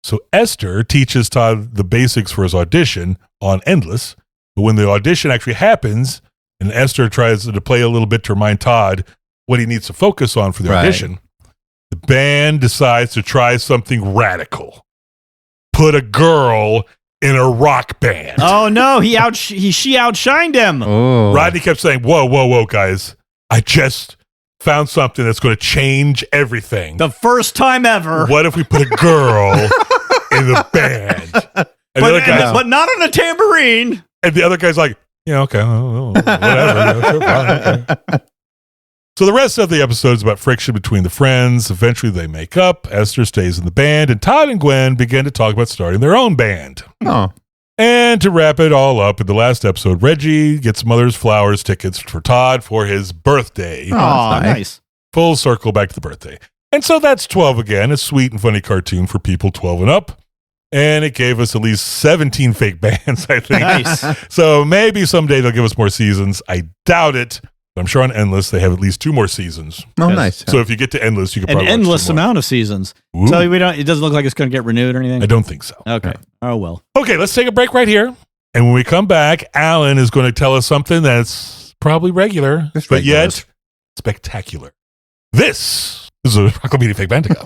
So Esther teaches Todd the basics for his audition on Endless. But when the audition actually happens and Esther tries to play a little bit to remind Todd what he needs to focus on for the audition, the band decides to try something radical. Put a girl in a rock band. Oh no, she outshined him. Oh. Rodney kept saying, whoa, guys. I just found something that's going to change everything. The first time ever. What if we put a girl in the band? And the other guy's, but not on a tambourine. And the other guy's like, yeah, okay, whatever. Yeah, sure, fine, okay. So the rest of the episode is about friction between the friends. Eventually they make up. Esther stays in the band, and Todd and Gwen begin to talk about starting their own band. Oh. And to wrap it all up, in the last episode, Reggie gets Mother's Flowers tickets for Todd for his birthday. Oh, nice. Full circle back to the birthday. And so that's 12 again, a sweet and funny cartoon for people 12 and up. And it gave us at least 17 fake bands, I think. Nice. So maybe someday they'll give us more seasons. I doubt it. But I'm sure on Endless they have at least 2 more seasons. Oh, nice. So if you get to Endless, you could An probably watch endless 2 more. amount of seasons. Ooh. So it doesn't look like it's going to get renewed or anything? I don't think so. Okay. Oh, well. Okay, let's take a break right here. And when we come back, Alan is going to tell us something that's probably regular, Just but regular. yet spectacular. This is a Rocklepedia Fake Bandico.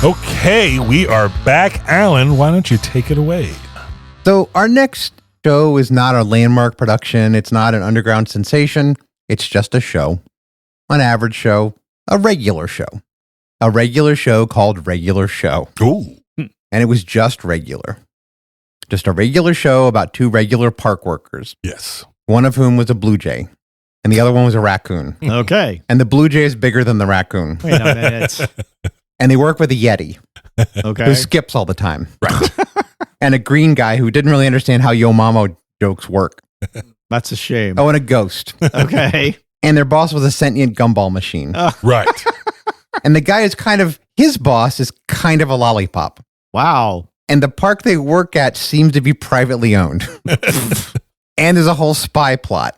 Okay, we are back. Alan, why don't you take it away? So our next show is not a landmark production. It's not an underground sensation. It's just a show, an average show, a regular show called Regular Show. Ooh. And it was just regular. Just a regular show about 2 regular park workers, Yes. one of whom was a blue jay and the other one was a raccoon. Okay. And the blue jay is bigger than the raccoon. Wait a minute. And they work with a yeti Okay. who skips all the time. Right. And a green guy who didn't really understand how Yo Mama jokes work. That's a shame. Oh, and a ghost. Okay. And their boss was a sentient gumball machine. Right. And the guy is his boss is kind of a lollipop. Wow. And the park they work at seems to be privately owned. And there's a whole spy plot.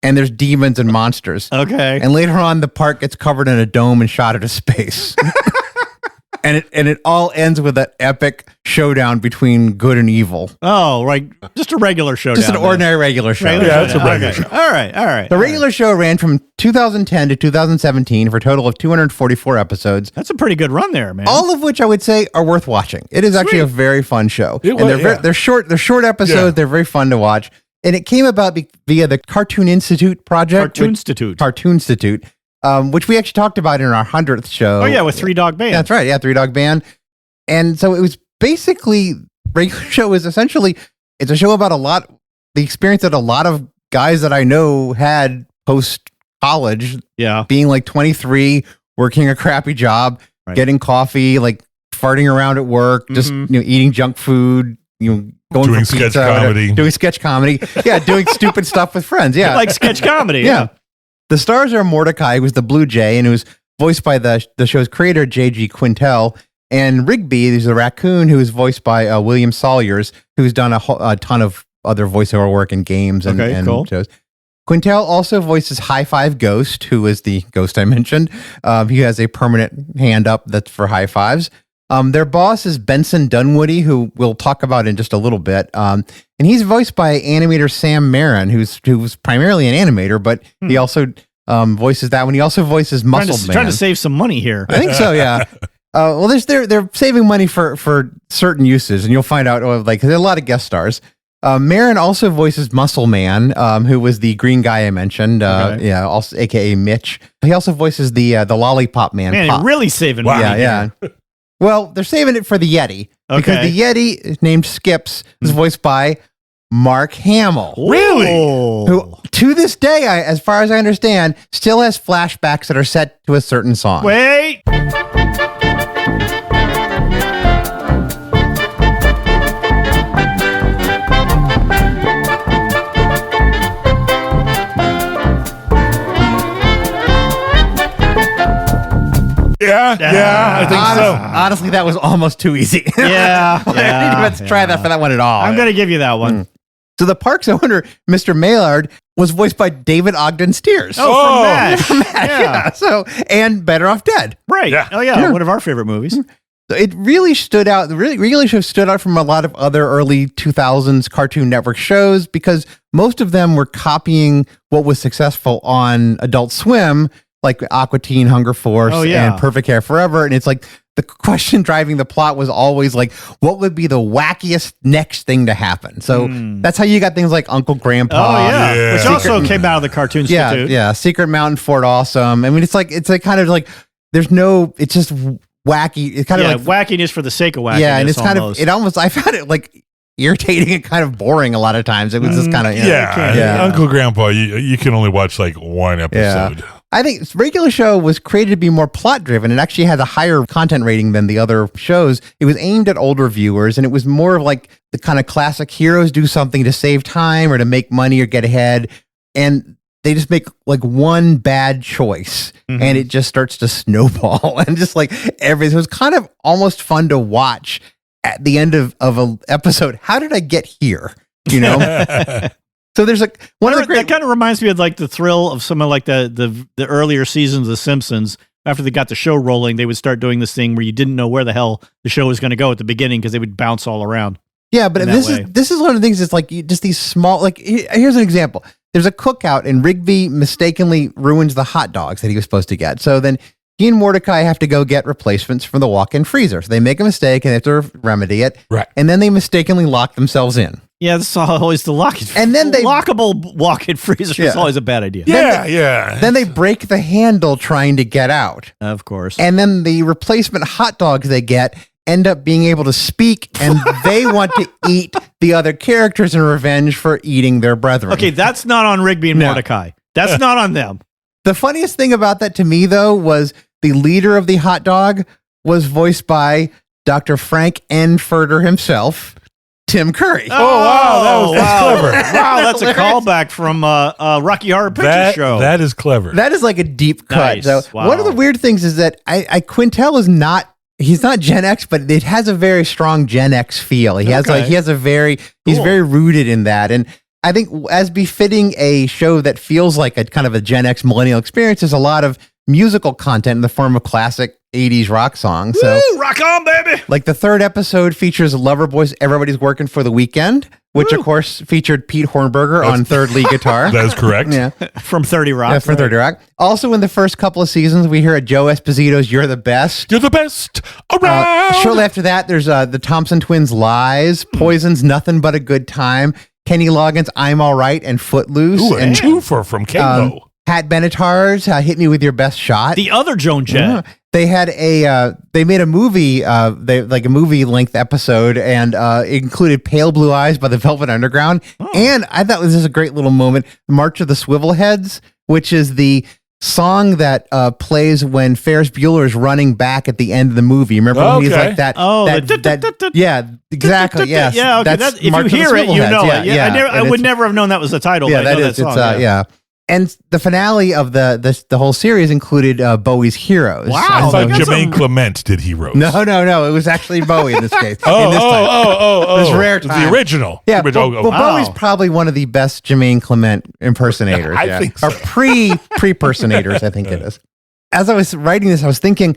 And there's demons and monsters. Okay. And later on, the park gets covered in a dome and shot into space. And it all ends with an epic showdown between good and evil. Oh, right. Just a regular show. Just an ordinary regular show. Regular it's a regular show. All right. The regular show ran from 2010 to 2017 for a total of 244 episodes, That's a pretty good run there, man. all of which I would say are worth watching. It is actually a very fun show. It And was, yeah. they're short episodes. Yeah. They're very fun to watch. And it came about via the Cartoon Institute project. Cartoon Institute. Cartoon Institute, which we actually talked about in our 100th show. Oh, yeah, with 3 Dog Band. Yeah, that's right. Yeah, 3 Dog Band. And so it was basically, regular show is essentially, it's a show about the experience that a lot of guys that I know had post college, Yeah. being like 23, working a crappy job, Right. getting coffee, like farting around at work, just eating junk food, going Doing for pizza, sketch comedy. doing sketch comedy, yeah, doing stupid stuff with friends, yeah, Like sketch comedy. yeah. The stars are Mordecai, who was the Blue Jay, and it was voiced by the show's creator J.G. Quintel, and Rigby, who's the raccoon, who is voiced by William Salyers, who's done a ton of other voiceover work in games and cool. shows. Quintel also voices High Five Ghost, who is the ghost I mentioned. He has a permanent hand up that's for high fives. Their boss is Benson Dunwoody, who we'll talk about in just a little bit. And he's voiced by animator Sam Marin, who's primarily an animator, but he also voices that one. He also voices Muscle Man. Trying to save some money here. I think so, yeah. Well, they're saving money for certain uses, and you'll find out. Like, there's a lot of guest stars. Marin also voices Muscle Man, who was the green guy I mentioned. Yeah, also aka Mitch. He also voices the Lollipop Man. Man, Pop. you're really saving money. Yeah. Well, they're saving it for the Yeti because the Yeti, named Skips, is voiced by Mark Hamill. Really? Who, to this day, as far as I understand, still has flashbacks that are set to a certain song. Wait. Yeah, I think so. Honestly, that was almost too easy. Yeah. I didn't even try that for that one at all. I'm going to give you that one. So the parks owner, Mr. Maillard, was voiced by David Ogden Steers. Oh, from MASH. Yeah. So, and Better Off Dead. Right. Yeah. Oh, yeah. One of our favorite movies. So it really stood out. Really stood out from a lot of other early 2000s Cartoon Network shows because most of them were copying what was successful on Adult Swim, like Aqua Teen, Hunger Force, and Perfect Hair Forever. And it's like the question driving the plot was always like, what would be the wackiest next thing to happen? So that's how you got things like Uncle Grandpa. Oh, yeah. Which also came out of the Cartoon Institute. Yeah. Secret Mountain, Fort Awesome. I mean, it's like kind of like there's no, it's just wacky. It's kind of like wackiness for the sake of wackiness. Yeah, and it's almost, I found it like irritating and kind of boring a lot of times. It was just kind of, Uncle Grandpa, you can only watch like one episode. Yeah. I think this regular show was created to be more plot driven and actually had a higher content rating than the other shows. It was aimed at older viewers and it was more of like the kind of classic heroes do something to save time or to make money or get ahead. And they just make like one bad choice and it just starts to snowball and just like everything. It was kind of almost fun to watch at the end of an episode. How did I get here? You know? So there's like that kind of reminds me of like the thrill of some of like the earlier seasons of The Simpsons. After they got the show rolling, they would start doing this thing where you didn't know where the hell the show was going to go at the beginning because they would bounce all around. Yeah, but this is one of the things that's like just these small, like here's an example. There's a cookout and Rigby mistakenly ruins the hot dogs that he was supposed to get. So then he and Mordecai have to go get replacements from the walk-in freezer. So they make a mistake and they have to remedy it. Right. And then they mistakenly lock themselves in. Yeah, that's always the lock. And then lockable walk-in freezer is always a bad idea. Yeah. Then they break the handle trying to get out. Of course. And then the replacement hot dogs they get end up being able to speak and they want to eat the other characters in revenge for eating their brethren. Okay, that's not on Rigby and Mordecai. That's not on them. The funniest thing about that to me, though, was the leader of the hot dog was voiced by Dr. Frank N. Furter himself, Tim Curry. Oh, wow. That's clever. Wow, that's a callback from Rocky Horror Picture Show. That is clever. That is like a deep cut. Nice. So Wow. one of the weird things is that Quintel is not, he's not Gen X, but it has a very strong Gen X feel. He's very rooted in that. And I think as befitting a show that feels like a kind of a Gen X millennial experience, there's a lot of musical content in the form of classic 80s rock songs. So, rock on, baby! like the third episode features Loverboy's Everybody's Working for the Weekend, which of course featured Pete Hornberger on third lead guitar. That is correct. Yeah. From 30 Rock. Yeah, from 30 Rock. Also in the first couple of seasons, we hear Joe Esposito's You're the Best. You're the best around. Shortly after that, there's the Thompson Twins' Lies, Poison's Nothing But a Good Time, Kenny Loggins' I'm All Right, and Footloose. Ooh, and twofer from Kengo. Pat Benatar's Hit Me With Your Best Shot. The other Joan Jett. They had they made a movie, like a movie length episode, and it included Pale Blue Eyes by the Velvet Underground. And I thought this was a great little moment, March of the Swivelheads, which is the song that plays when Ferris Bueller is running back at the end of the movie. Remember when he's like that? Oh, yeah, exactly. Yes. Yeah, okay. That's If you March of the hear it, you know Swivelheads. it. Yeah, I would never have known that was the title. Yeah, but I know that is. that song, Yeah. And the finale of the whole series included Bowie's Heroes. Wow. I thought Jermaine Clement did Heroes. No. It was actually Bowie in this case. Oh. It was rare time. The original. Yeah, Wow. Bowie's probably one of the best Jermaine Clement impersonators. I think so. Or pre-personators, I think it is. As I was writing this, I was thinking,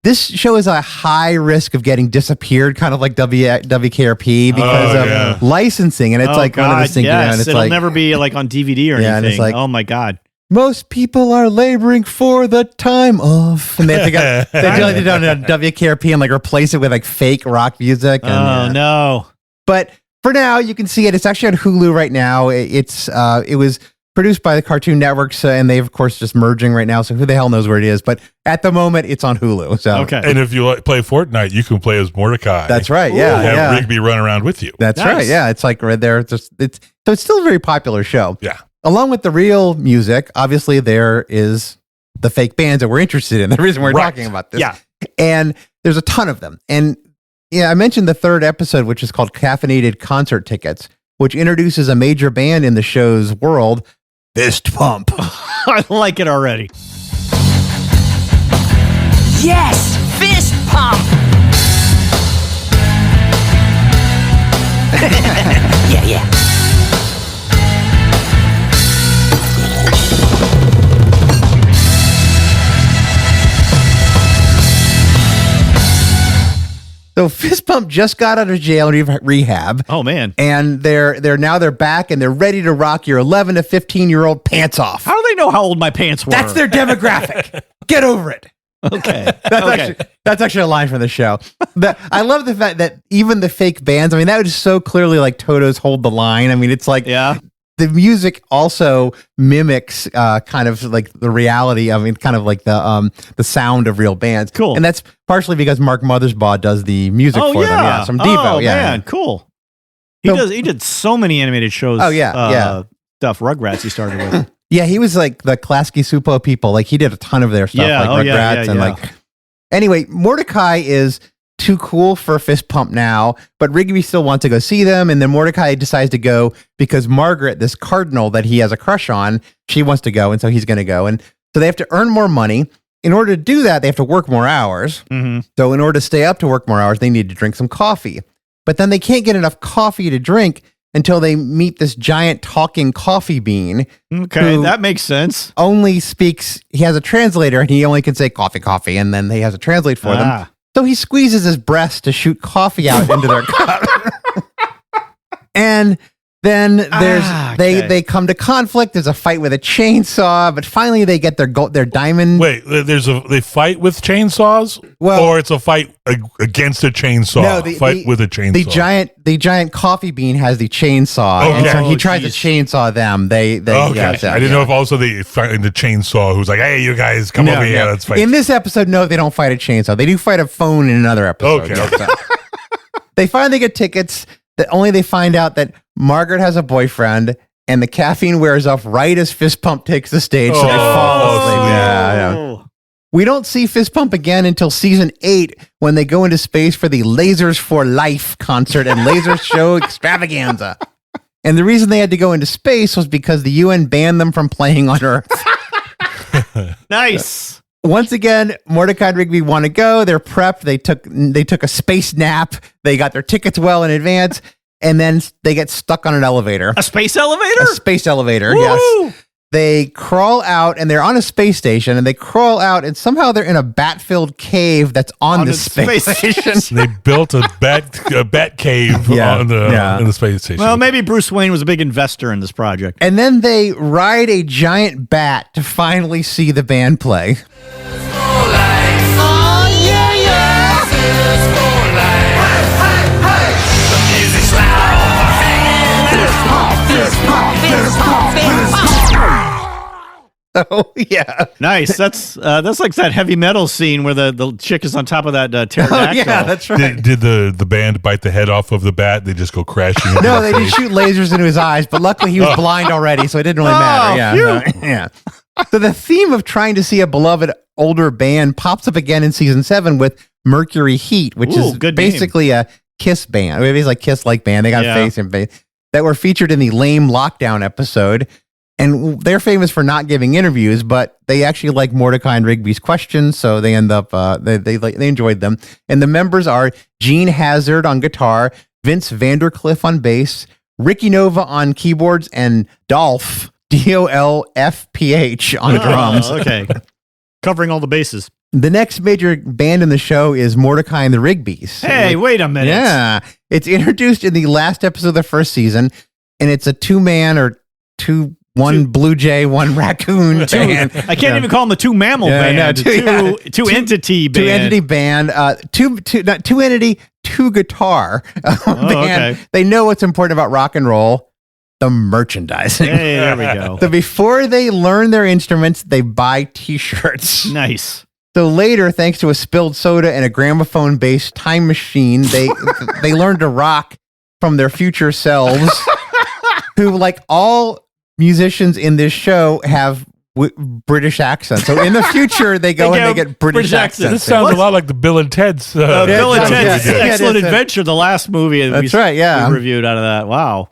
this show is a high risk of getting disappeared, kind of like WKRP, because of licensing. And it's one of those things, and it's it'll never be like on DVD or anything. and it's like, oh my God. Most people are laboring for the time off. And they have to they do it on WKRP and like replace it with like fake rock music. And, no. But for now, you can see it. It's actually on Hulu right now. It was produced by the Cartoon Networks, and they, of course, just merging right now. So who the hell knows where it is? But at the moment, it's on Hulu. So Okay. And if you play Fortnite, you can play as Mordecai. that's right. Yeah, And have yeah. Rigby run around with you. That's Nice. right. Yeah, it's like right there. So it's still a very popular show. Yeah. Along with the real music, obviously there is the fake bands that we're interested in. The reason we're Right. talking about this. Yeah. And there's a ton of them. And yeah, I mentioned the third episode, which is called Caffeinated Concert Tickets, which introduces a major band in the show's world, Fist Pump. I like it already. Yes! Fist pump! yeah. So Fist Pump just got out of jail and rehab. Oh, man. And they're back and they're ready to rock your 11 to 15-year-old pants off. How do they know how old my pants were? That's their demographic. Get over it. Okay. That's actually a line from the show. I love the fact that even the fake bands, I mean, that was so clearly like Toto's Hold the Line. I mean, it's like the music also mimics kind of like the reality. I mean, kind of like the sound of real bands. Cool. And that's partially because Mark Mothersbaugh does the music for them. Yeah, from Devo. Oh, yeah. man. Cool. He did so many animated shows. Oh, yeah. Stuff. Rugrats he started with. Yeah, he was like the Klasky Supo people. Like he did a ton of their stuff, like Rugrats and like. Anyway, Mordecai is too cool for Fist Pump now, but Rigby still wants to go see them, and then Mordecai decides to go because Margaret, this cardinal that he has a crush on, she wants to go, and so he's going to go, and so they have to earn more money. In order to do that, they have to work more hours. Mm-hmm. So in order to stay up to work more hours, they need to drink some coffee, but then they can't get enough coffee to drink until they meet this giant talking coffee bean. Okay, that makes sense. Only speaks, he has a translator and he only can say coffee, coffee, and then he has to translate for them. So he squeezes his breast to shoot coffee out into their cup. And then they come to conflict. There's a fight with a chainsaw, but finally they get their diamond. Wait, they fight with chainsaws? Well, or it's a fight against a chainsaw? No, fight with a chainsaw. The giant coffee bean has the chainsaw, Okay. and so he tries to chainsaw them. They I didn't know if also they fight the chainsaw who's like, hey, you guys, come over here, let's fight. In this episode, no, they don't fight a chainsaw. They do fight a phone in another episode. Okay. They finally get tickets. That only they find out that Margaret has a boyfriend, and the caffeine wears off right as Fist Pump takes the stage, so they fall asleep. Yeah. We don't see Fist Pump again until season 8 when they go into space for the Lasers for Life concert and laser show extravaganza. And the reason they had to go into space was because the UN banned them from playing on Earth. Nice. Once again, Mordecai and Rigby want to go. They're prepped. They took a space nap. They got their tickets well in advance, and then they get stuck on an elevator. A space elevator? A space elevator, Woo! yes. They crawl out, and they're on a space station, and they crawl out, and somehow they're in a bat-filled cave that's on the space station. They built a bat cave in the space station. Well, maybe Bruce Wayne was a big investor in this project. And then they ride a giant bat to finally see the band play. Oh yeah, nice. That's like that heavy metal scene where the chick is on top of that pterodactyl. Oh yeah, that's right. Did the band bite the head off of the bat? They just go crashing. No, they did shoot lasers into his eyes, but luckily he was blind already, so it didn't really matter. Yeah. So the theme of trying to see a beloved older band pops up again in season 7 with Mercury Heat, which is basically a Kiss band. I mean, it's like Kiss-like band. They got face and face that were featured in the Lame Lockdown episode. And they're famous for not giving interviews, but they actually like Mordecai and Rigby's questions, so they end up they enjoyed them. And the members are Gene Hazard on guitar, Vince Vandercliff on bass, Ricky Nova on keyboards, and Dolph DOLFPH on drums. Okay, covering all the bases. The next major band in the show is Mordecai and the Rigbys. Hey, wait a minute! Yeah, it's introduced in the last episode of the first season, and it's a 2-man or 2 one blue jay, one raccoon band. I can't even call them the two mammal band. Two entity band. Two entity band. Not two entity, two guitar band. Okay. They know what's important about rock and roll. The merchandising. Hey, there we go. So before they learn their instruments, they buy T-shirts. Nice. So later, thanks to a spilled soda and a gramophone-based time machine, they learn to rock from their future selves, who, like all musicians in this show, have British accents. So in the future, they go and they get British accents. This sounds a lot like the Bill and Ted's. Bill and Ted's yeah. Excellent Adventure, the last movie That's right, yeah. we reviewed out of that. Wow.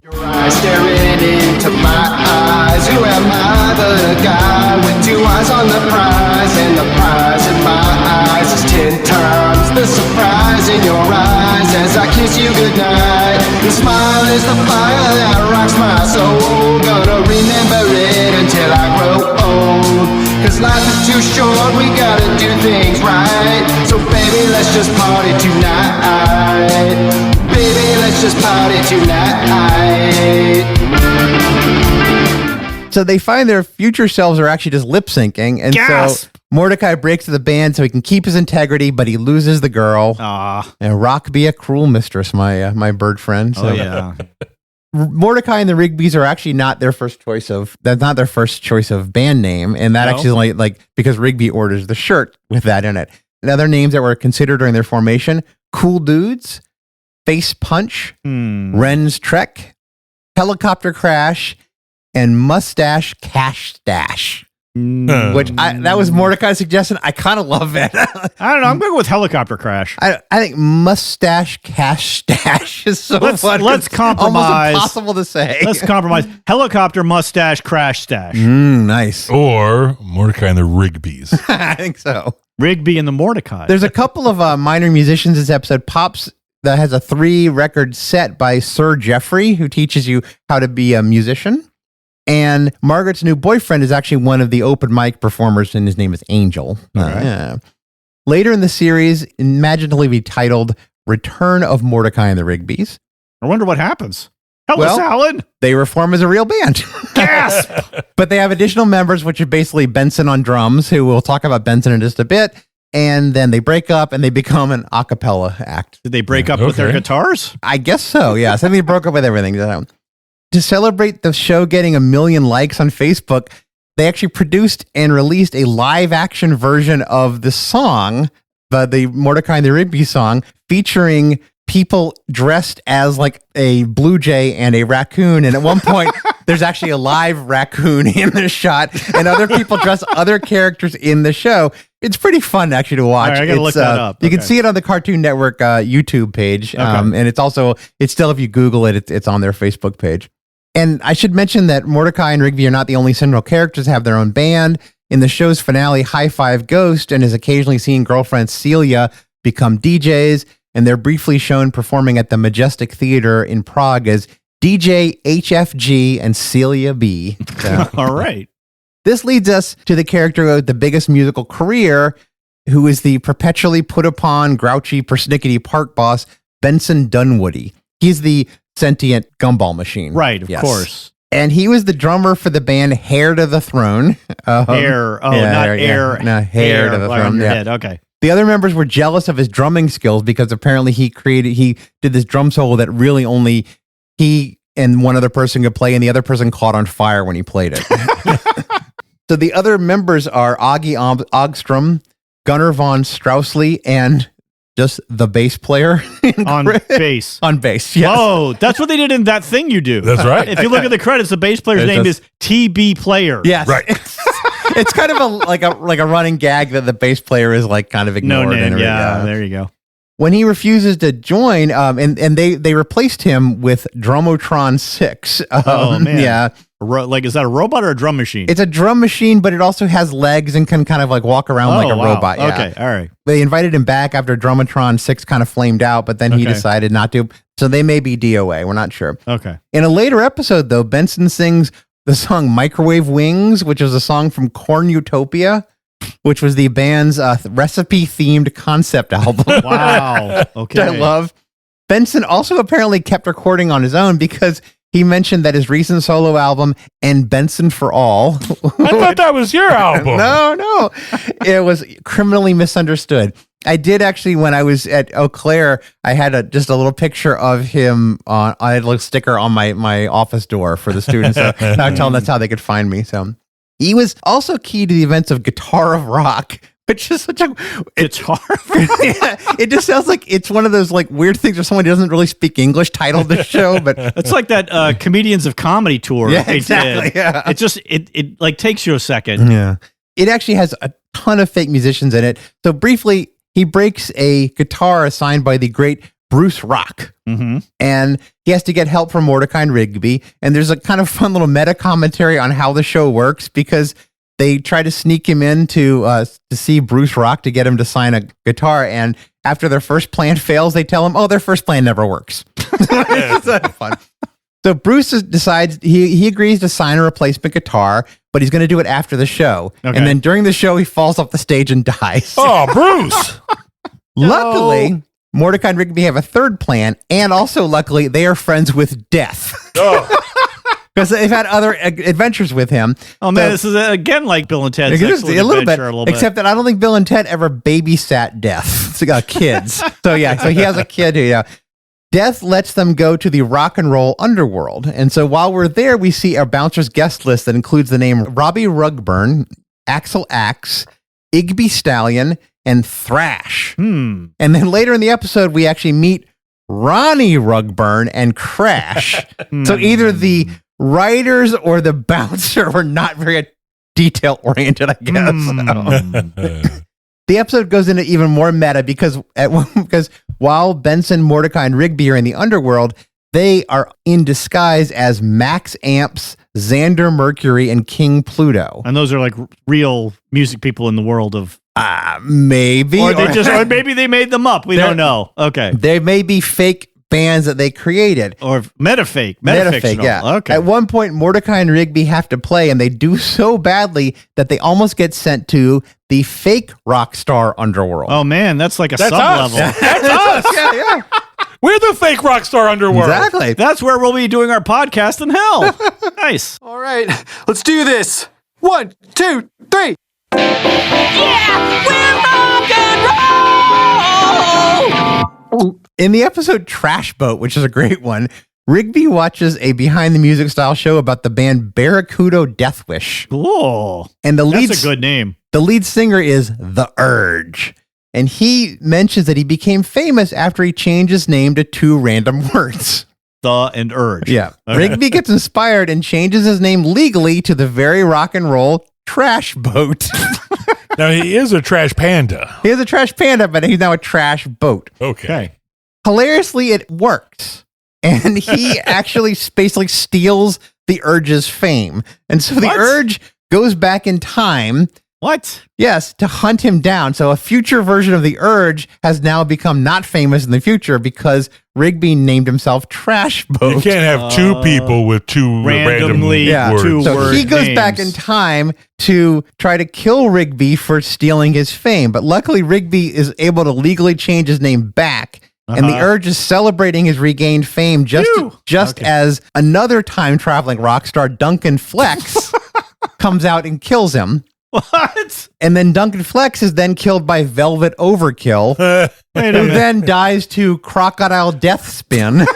Staring into my eyes, who am I? The guy with two eyes on the prize, and the prize in my eyes is 10 times the surprise in your eyes as I kiss you goodnight. Your smile is the fire that rocks my soul. Gonna remember it until I grow old. Cause life is too short, we gotta do things right. So baby, let's just party tonight. Baby, let's just party tonight. So they find their future selves are actually just lip syncing, and Gasp! so Mordecai breaks to the band so he can keep his integrity, but he loses the girl. And rock be a cruel mistress, my bird friend. So. Oh yeah. Mordecai and the Rigby's are actually not their first choice of band name, and that actually is only like because Rigby orders the shirt with that in it. And other names that were considered during their formation: Cool Dudes, Face Punch, Wren's Trek, Helicopter Crash, and Mustache Cash Stash. Which that was Mordecai's suggestion. I kind of love it. I don't know. I'm going with Helicopter Crash. I think Mustache Cash Stash is so fun. Let's compromise. Almost impossible to say. Let's compromise. Helicopter Mustache Crash Stash. Nice. Or Mordecai and the Rigby's. I think so. Rigby and the Mordecai. There's a couple of minor musicians in this episode. Pops that has a 3-record set by Sir Geoffrey, who teaches you how to be a musician. And Margaret's new boyfriend is actually one of the open mic performers, and his name is Angel. Later in the series, imaginatively be titled Return of Mordecai and the Rigby's. I wonder what happens. Ellis Allen. They reform as a real band. Gasp! But they have additional members, which are basically Benson on drums, who we'll talk about Benson in just a bit. And then they break up and they become an a cappella act. Did they break up with their guitars? I guess so, yeah. So they broke up with everything. To celebrate the show getting 1 million likes on Facebook, they actually produced and released a live action version of the song, the Mordecai and the Rigby song, featuring people dressed as like a blue jay and a raccoon. And at one point, there's actually a live raccoon in the shot, and other people dress other characters in the show. It's pretty fun actually to watch. All right, I gotta look that up. You can see it on the Cartoon Network YouTube page. And it's still, if you Google it, it's on their Facebook page. And I should mention that Mordecai and Rigby are not the only central characters to have their own band. In the show's finale, High Five Ghost and his occasionally seen girlfriend Celia become DJs, and they're briefly shown performing at the Majestic Theater in Prague as DJ HFG and Celia B. So, all right. This leads us to the character with the biggest musical career, who is the perpetually put upon, grouchy, persnickety park boss, Benson Dunwoody. He's the sentient gumball machine. Right, of course. And he was the drummer for the band Hair to the Throne. Hair. Oh, not air. No, Hair to the like on Throne. your Yeah. head. Okay. The other members were jealous of his drumming skills because apparently he did this drum solo that really only he and one other person could play, and the other person caught on fire when he played it. So the other members are Augie Ogstrom, Gunnar von Straussley, and just the bass player on bass. On bass, yes. Oh, that's what they did in That Thing You Do. That's right. If you look at the credits, the bass player's name is TB Player. Yes. Right. It's kind of like a running gag that the bass player is like kind of ignored. No name. And Yeah, there you go. When he refuses to join, and they replaced him with Drumotron 6. Oh, man. Yeah. Is that a robot or a drum machine? It's a drum machine, but it also has legs and can kind of like walk around like a robot. Yeah. Okay, all right. They invited him back after Drumotron 6 kind of flamed out, but then he decided not to. So they may be DOA. We're not sure. Okay. In a later episode, though, Benson sings the song Microwave Wings, which is a song from Corn Utopia, which was the band's recipe-themed concept album. Wow. Okay. Which I love. Benson also apparently kept recording on his own because he mentioned that his recent solo album, And Benson for All. I thought that was your album. No. It was criminally misunderstood. I did actually, when I was at Eau Claire, I had just a little picture of him I had a little sticker on my office door for the students. So I told them that's how they could find me. So he was also key to the events of Guitar of Rock, which is such a Guitar. It just sounds like it's one of those like weird things where someone who doesn't really speak English titled the show, but It's like that Comedians of Comedy tour. Yeah, they exactly, did. yeah. It just it like takes you a second. yeah, it actually has a ton of fake musicians in it. So briefly, he breaks a guitar assigned by the great Bruce Rock. Mm-hmm. And he has to get help from Mordecai and Rigby. And there's a kind of fun little meta commentary on how the show works because they try to sneak him in to see Bruce Rock to get him to sign a guitar. And after their first plan fails, they tell him, their first plan never works. It's just fun. So Bruce decides he agrees to sign a replacement guitar, but he's going to do it after the show. Okay. And then during the show, he falls off the stage and dies. Oh, Bruce. Luckily, Mordecai and Rigby have a third plan, and also luckily, they are friends with Death. Because they've had other adventures with him. Oh man, this is again like Bill and Ted's It is Excellent a little bit, Adventure, except that I don't think Bill and Ted ever babysat Death. It's kids. So he has a kid who, Death lets them go to the rock and roll underworld. And so while we're there, we see our bouncer's guest list that includes the name Robbie Rugburn, Axel Axe, Igby Stallion, and Thrash. And then later in the episode, we actually meet Ronnie Rugburn and Crash. So either the writers or the bouncer were not very detail oriented, I guess. The episode goes into even more meta because while Benson, Mordecai, and Rigby are in the underworld, they are in disguise as Max Amps, Xander Mercury, and King Pluto. And those are like real music people in the world of maybe, or maybe they made them up. We don't know. Okay, they may be fake bands that they created, or metafake, yeah. Okay. At one point, Mordecai and Rigby have to play, and they do so badly that they almost get sent to the fake rock star underworld. Oh man, that's like a That's sub-level. us. That's us. Yeah. We're the fake rock star underworld. Exactly. That's where we'll be doing our podcast in hell. Nice. All right, let's do this. 1, 2, 3. In the episode Trash Boat, which is a great one, Rigby watches a behind the music style show about the band Barracuda Deathwish. Cool. And that's a good name. The lead singer is The Urge. And he mentions that he became famous after he changed his name to 2 random words. The and Urge. Yeah. Okay. Rigby gets inspired and changes his name legally to the very rock and roll Trash Boat. Now, he is a trash panda. He is a trash panda, but he's now a trash boat. Okay. Hilariously, it works. And he actually basically steals the Urge's fame. And so the Urge goes back in time. What? Yes, to hunt him down. So a future version of the Urge has now become not famous in the future because Rigby named himself Trash Boat. You can't have 2 people with 2 randomly random words. So he goes back in time to try to kill Rigby for stealing his fame. But luckily, Rigby is able to legally change his name back. And the Urge is celebrating his regained fame just as another time-traveling rock star, Duncan Flex, comes out and kills him. What? And then Duncan Flex is then killed by Velvet Overkill, who then dies to Crocodile Deathspin,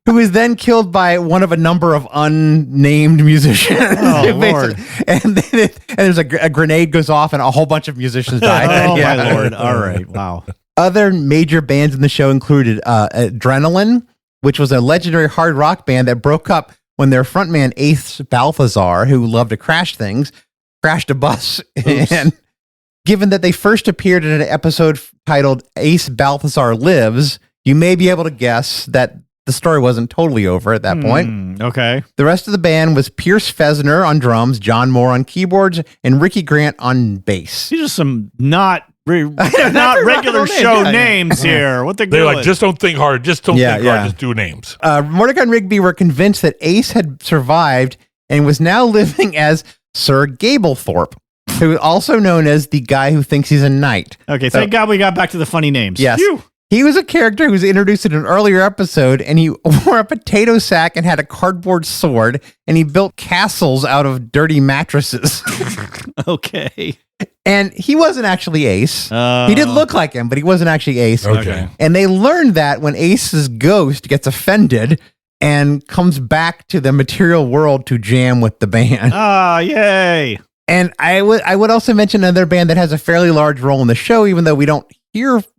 who is then killed by one of a number of unnamed musicians. Oh, Lord. And then there's a grenade goes off and a whole bunch of musicians die. Oh, my Lord. All right. Wow. Other major bands in the show included Adrenaline, which was a legendary hard rock band that broke up when their frontman Ace Balthazar, who loved to crash things, crashed a bus. And given that they first appeared in an episode titled Ace Balthazar Lives, you may be able to guess that the story wasn't totally over at that point. Okay. The rest of the band was Pierce Fesner on drums, John Moore on keyboards, and Ricky Grant on bass. These are some not regular show names here. What they're like, just don't think hard. Just don't think hard. Just do names. Mordecai and Rigby were convinced that Ace had survived and was now living as Sir Gablethorpe, who is also known as the guy who thinks he's a knight. Okay, thank God we got back to the funny names. Yes. Phew. He was a character who was introduced in an earlier episode, and he wore a potato sack and had a cardboard sword, and he built castles out of dirty mattresses. Okay. And he wasn't actually Ace. He did look like him, but he wasn't actually Ace. Okay. And they learned that when Ace's ghost gets offended and comes back to the material world to jam with the band. Ah, yay. And I would also mention another band that has a fairly large role in the show, even though we don't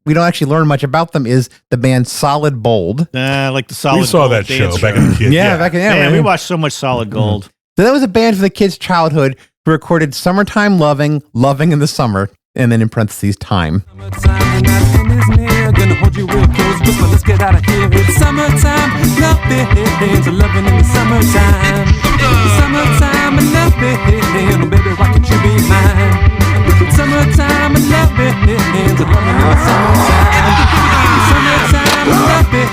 actually learn much about them, is the band Solid Bold. Like the Solid We saw Gold that show dance back in the kids. Yeah, back in Man, we watched so much Solid Gold. So that was a band from the kids' childhood who recorded Summertime Loving in the Summer, and then in parentheses, Time. Gonna hold you real close, whisper, let's get out of here. It's summertime, love hands are loving in the summertime. Summertime, I love it, oh baby, why can't you be mine? Summertime, I love hands are loving in the summertime. Summertime, I love it,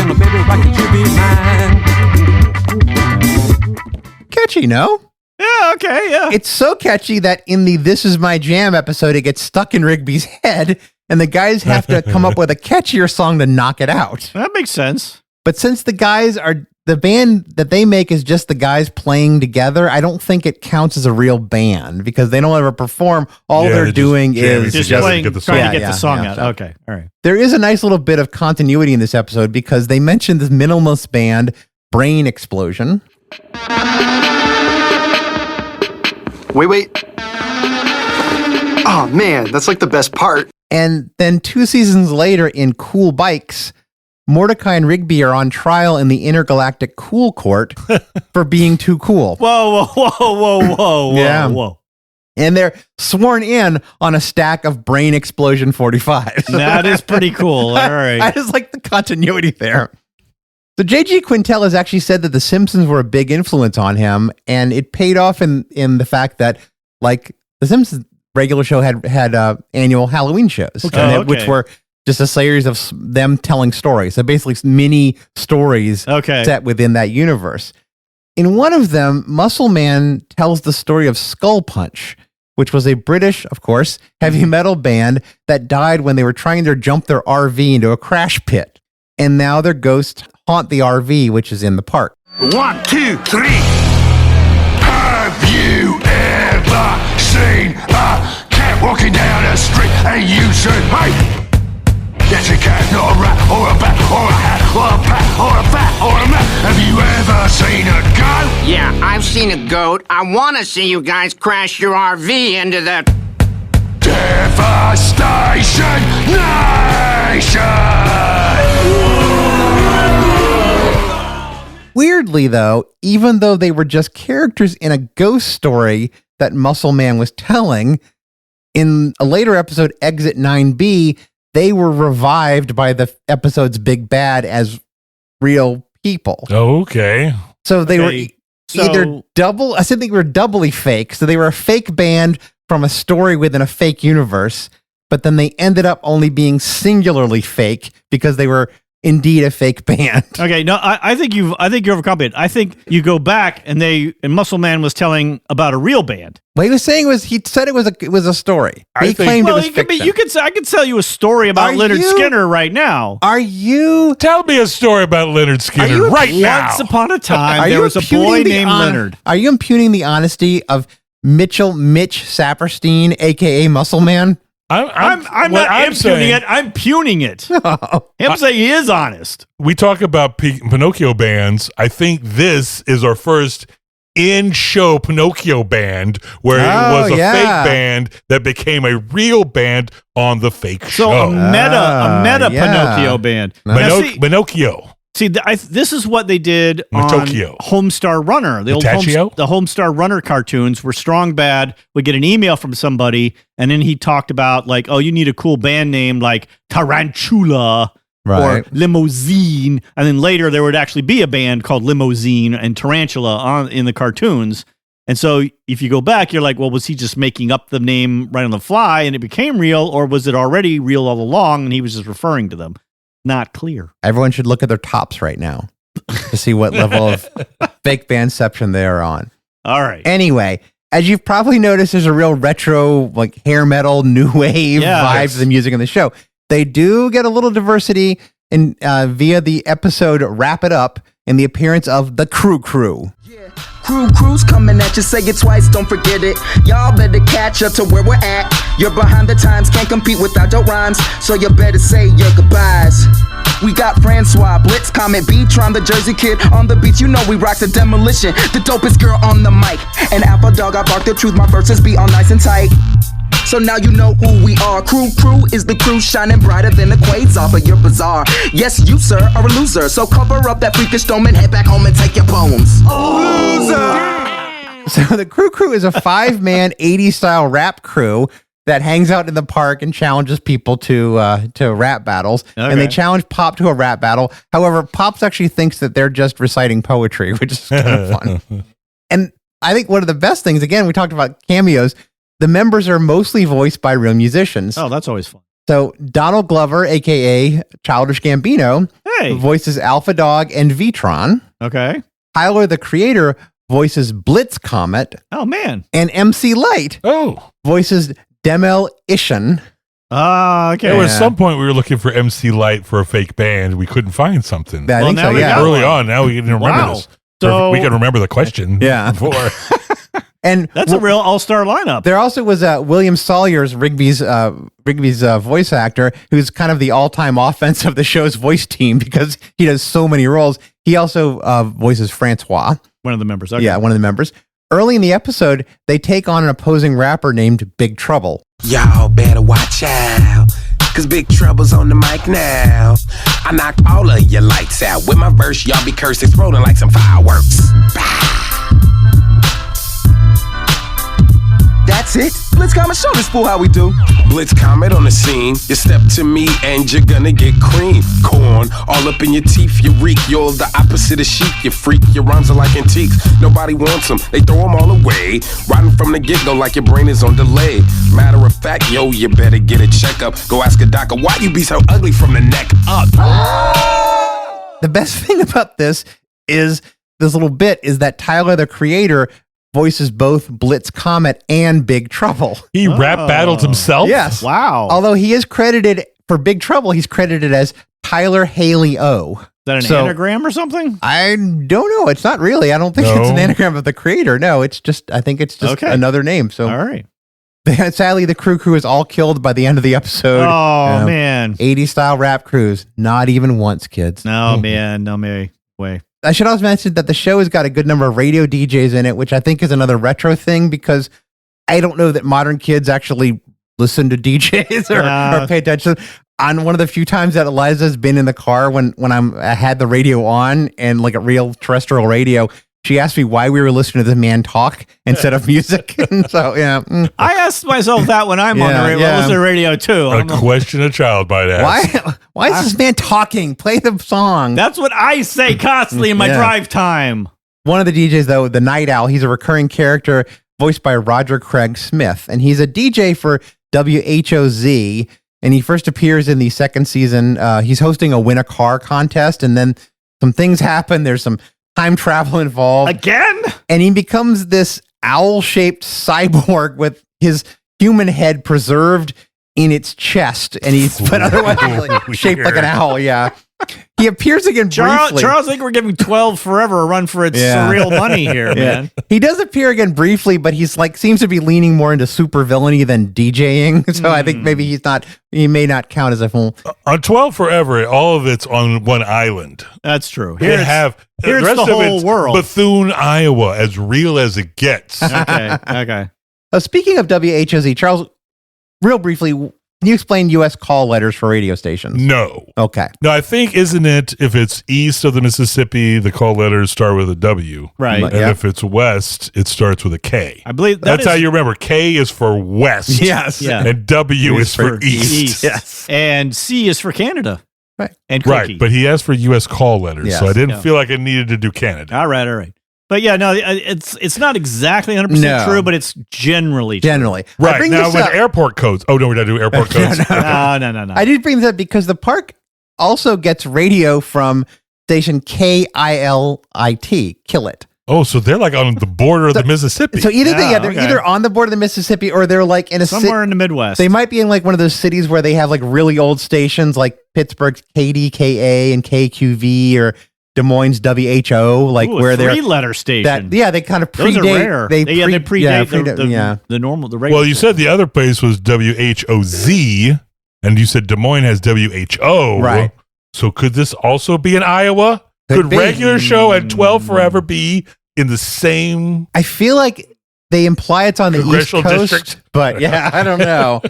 oh baby, why can't you be mine? Catchy, no? Yeah, okay, yeah. It's so catchy that in the This Is My Jam episode, it gets stuck in Rigby's head, and the guys have to come up with a catchier song to knock it out. That makes sense. But since the band that they make is just the guys playing together, I don't think it counts as a real band because they don't ever perform. All they're doing is just playing, trying to get the song out. Okay, all right. There is a nice little bit of continuity in this episode because they mentioned this minimalist band, Brain Explosion. Wait. Oh, man, that's like the best part. And then 2 seasons later in Cool Bikes, Mordecai and Rigby are on trial in the Intergalactic Cool Court for being too cool. Whoa. Yeah. And they're sworn in on a stack of Brain Explosion 45s. That is pretty cool. All right. I just like the continuity there. So J.G. Quintel has actually said that The Simpsons were a big influence on him, and it paid off in the fact that, like, The Simpsons regular show had annual Halloween shows, which were just a series of them telling stories. So basically mini stories set within that universe. In one of them, Muscle Man tells the story of Skull Punch, which was a British, of course, heavy metal band that died when they were trying to jump their RV into a crash pit. And now their ghosts haunt the RV, which is in the park. 1, 2, 3. Have you ever seen a cat walking down a street and you said, hey? That's a cat, not a rat, or a bat, or a hat, or a pat, or a bat, or a mat. Have you ever seen a goat? Yeah, I've seen a goat. I want to see you guys crash your RV into the Devastation Nation! Weirdly, though, even though they were just characters in a ghost story that Muscle Man was telling, in a later episode, Exit 9B, they were revived by the episode's big bad as real people. Okay. So they were either double, I think they were doubly fake. So they were a fake band from a story within a fake universe, but then they ended up only being singularly fake because they were indeed a fake band. Okay, no, I think you're overcomplicated. I think you go back and Muscle Man was telling about a real band. What he was saying was he said it was a story. He claimed it was fiction. I could tell you a story about Leonard Skinner right now. Tell me a story about Leonard Skinner right now. Once upon a time, there was a boy named Leonard. Are you impugning the honesty of Mitch Saperstein, aka Muscle Man? I'm not impugning it. I'm pugning it. Him saying he is honest. We talk about Pinocchio bands. I think this is our first in-show Pinocchio band where it was a fake band that became a real band on the fake show. So a meta Pinocchio band. Pinocchio. See, this is what they did on Homestar Runner. The old Homestar Runner cartoons were strong bad. We'd get an email from somebody, and then he talked about, like, oh, you need a cool band name like Tarantula or Limousine. And then later there would actually be a band called Limousine and Tarantula in the cartoons. And so if you go back, you're like, well, was he just making up the name right on the fly and it became real, or was it already real all along and he was just referring to them? Not clear. Everyone should look at their tops right now to see what level of fake bandception they are on. All right. Anyway, as you've probably noticed, there's a real retro, like hair metal, new wave vibe to the music in the show. They do get a little diversity in via the episode Wrap It Up and the appearance of the Crew. Crew's coming at you, say it twice, don't forget it. Y'all better catch up to where we're at. You're behind the times, can't compete without your rhymes, so you better say your goodbyes. We got Francois, Blitz, Comet, B-Tron, the Jersey Kid on the beat. You know we rock the demolition, the dopest girl on the mic. And Alpha Dog, I bark the truth, my verses be all nice and tight. So now you know who we are. Crew is the crew shining brighter than the quasar, but you're bizarre. Yes, you, sir, are a loser. So cover up that freakish dome and head back home and take your bones. So the Crew is a 5-man 80s style rap crew that hangs out in the park and challenges people to rap battles. Okay. And they challenge Pop to a rap battle. However, Pops actually thinks that they're just reciting poetry, which is kind of fun. And I think one of the best things, again, we talked about cameos, the members are mostly voiced by real musicians. Oh, that's always fun. So Donald Glover, a.k.a. Childish Gambino, voices Alpha Dog and V-Tron. Okay. Tyler, the Creator, voices Blitz Comet. Oh, man. And MC Light voices Demel Ishan. Okay. There was some point we were looking for MC Light for a fake band. We couldn't find something. I think so, yeah. Early on, now we can remember this. So- we can remember the question. Yeah. Before. And that's a real all-star lineup. There also was William Salyers, Rigby's voice actor, who's kind of the all-time offense of the show's voice team because he does so many roles. He also voices Francois. One of the members. Okay. Yeah, one of the members. Early in the episode, they take on an opposing rapper named Big Trouble. Y'all better watch out, cause Big Trouble's on the mic now. I knocked all of your lights out. With my verse, y'all be cursed, exploding like some fireworks. That's it. Blitz Comet, show this fool how we do. Blitz Comet on the scene. You step to me and you're gonna get cream. Corn all up in your teeth, you reek. You're the opposite of chic, you freak. Your rhymes are like antiques. Nobody wants them, they throw them all away. Riding from the get-go like your brain is on delay. Matter of fact, yo, you better get a checkup. Go ask a doctor why you be so ugly from the neck up. The best thing about this little bit is that Tyler, the Creator, voices both Blitz Comet and Big Trouble. He rap battled himself? Yes. Wow. Although he is credited for Big Trouble, he's credited as Tyler Haley O. Is that an anagram or something? I don't know. It's not really. I don't think it's an anagram of the Creator. No, I think it's just another name. So all right. Sadly, the crew is all killed by the end of the episode. Oh, man. 80s style rap crews. Not even once, kids. No, man. No way. I should also mention that the show has got a good number of radio DJs in it, which I think is another retro thing because I don't know that modern kids actually listen to DJs or pay attention. On one of the few times that Eliza's been in the car when I had the radio on and like a real terrestrial radio, she asked me why we were listening to the man talk instead of music. So, yeah. I asked myself that when I'm on the radio. I listen to radio too. A question a child might ask. Why is this man talking? Play the song. That's what I say constantly in my drive time. One of the DJs, though, the Night Owl, he's a recurring character voiced by Roger Craig Smith. And he's a DJ for WHOZ. And he first appears in the second season. He's hosting a win a car contest. And then some things happen. There's some time travel involved. Again? And he becomes this owl-shaped cyborg with his human head preserved in its chest. And he's but otherwise shaped like an owl, yeah. He appears again briefly. Charles, I think we're giving 12 Forever a run for its surreal money here, man. He does appear again briefly, but he's seems to be leaning more into super villainy than DJing. So I think maybe he may not count as a full. On 12 Forever, all of it's on one island. That's true. Here's the whole world. Bethune, Iowa, as real as it gets. Okay. Speaking of WHOZ, Charles, real briefly, can you explain U.S. call letters for radio stations? No. Okay. No, I think, isn't it, if it's east of the Mississippi, the call letters start with a W. Right. And if it's west, it starts with a K. I believe that's how you remember. K is for west. Yes. Yeah. And W is for east. Yes. And C is for Canada. Right. And Cookie. Right. But he asked for U.S. call letters. Yes. So I didn't feel like I needed to do Canada. All right. But yeah, no, it's not exactly 100% true, but it's generally true. Right. Now with airport codes. Oh, no, we're not doing airport codes. No. I did bring this up because the park also gets radio from station KILIT. Kill It. Oh, so they're like on the border of the Mississippi. So either they're either on the border of the Mississippi or they're like in a somewhere in the Midwest. They might be in like one of those cities where they have like really old stations like Pittsburgh's KDKA and KQV or Des Moines WHO, like where they're 3-letter station. They kind of predate. Those are rare. They predate the normal, the regular. Well, you said the other place was WHOZ, and you said Des Moines has WHO. Right. So could this also be in Iowa? Could regular show and 12 Forever be in the same? I feel like they imply it's on the East Congressional Coast, district? but yeah, I don't know.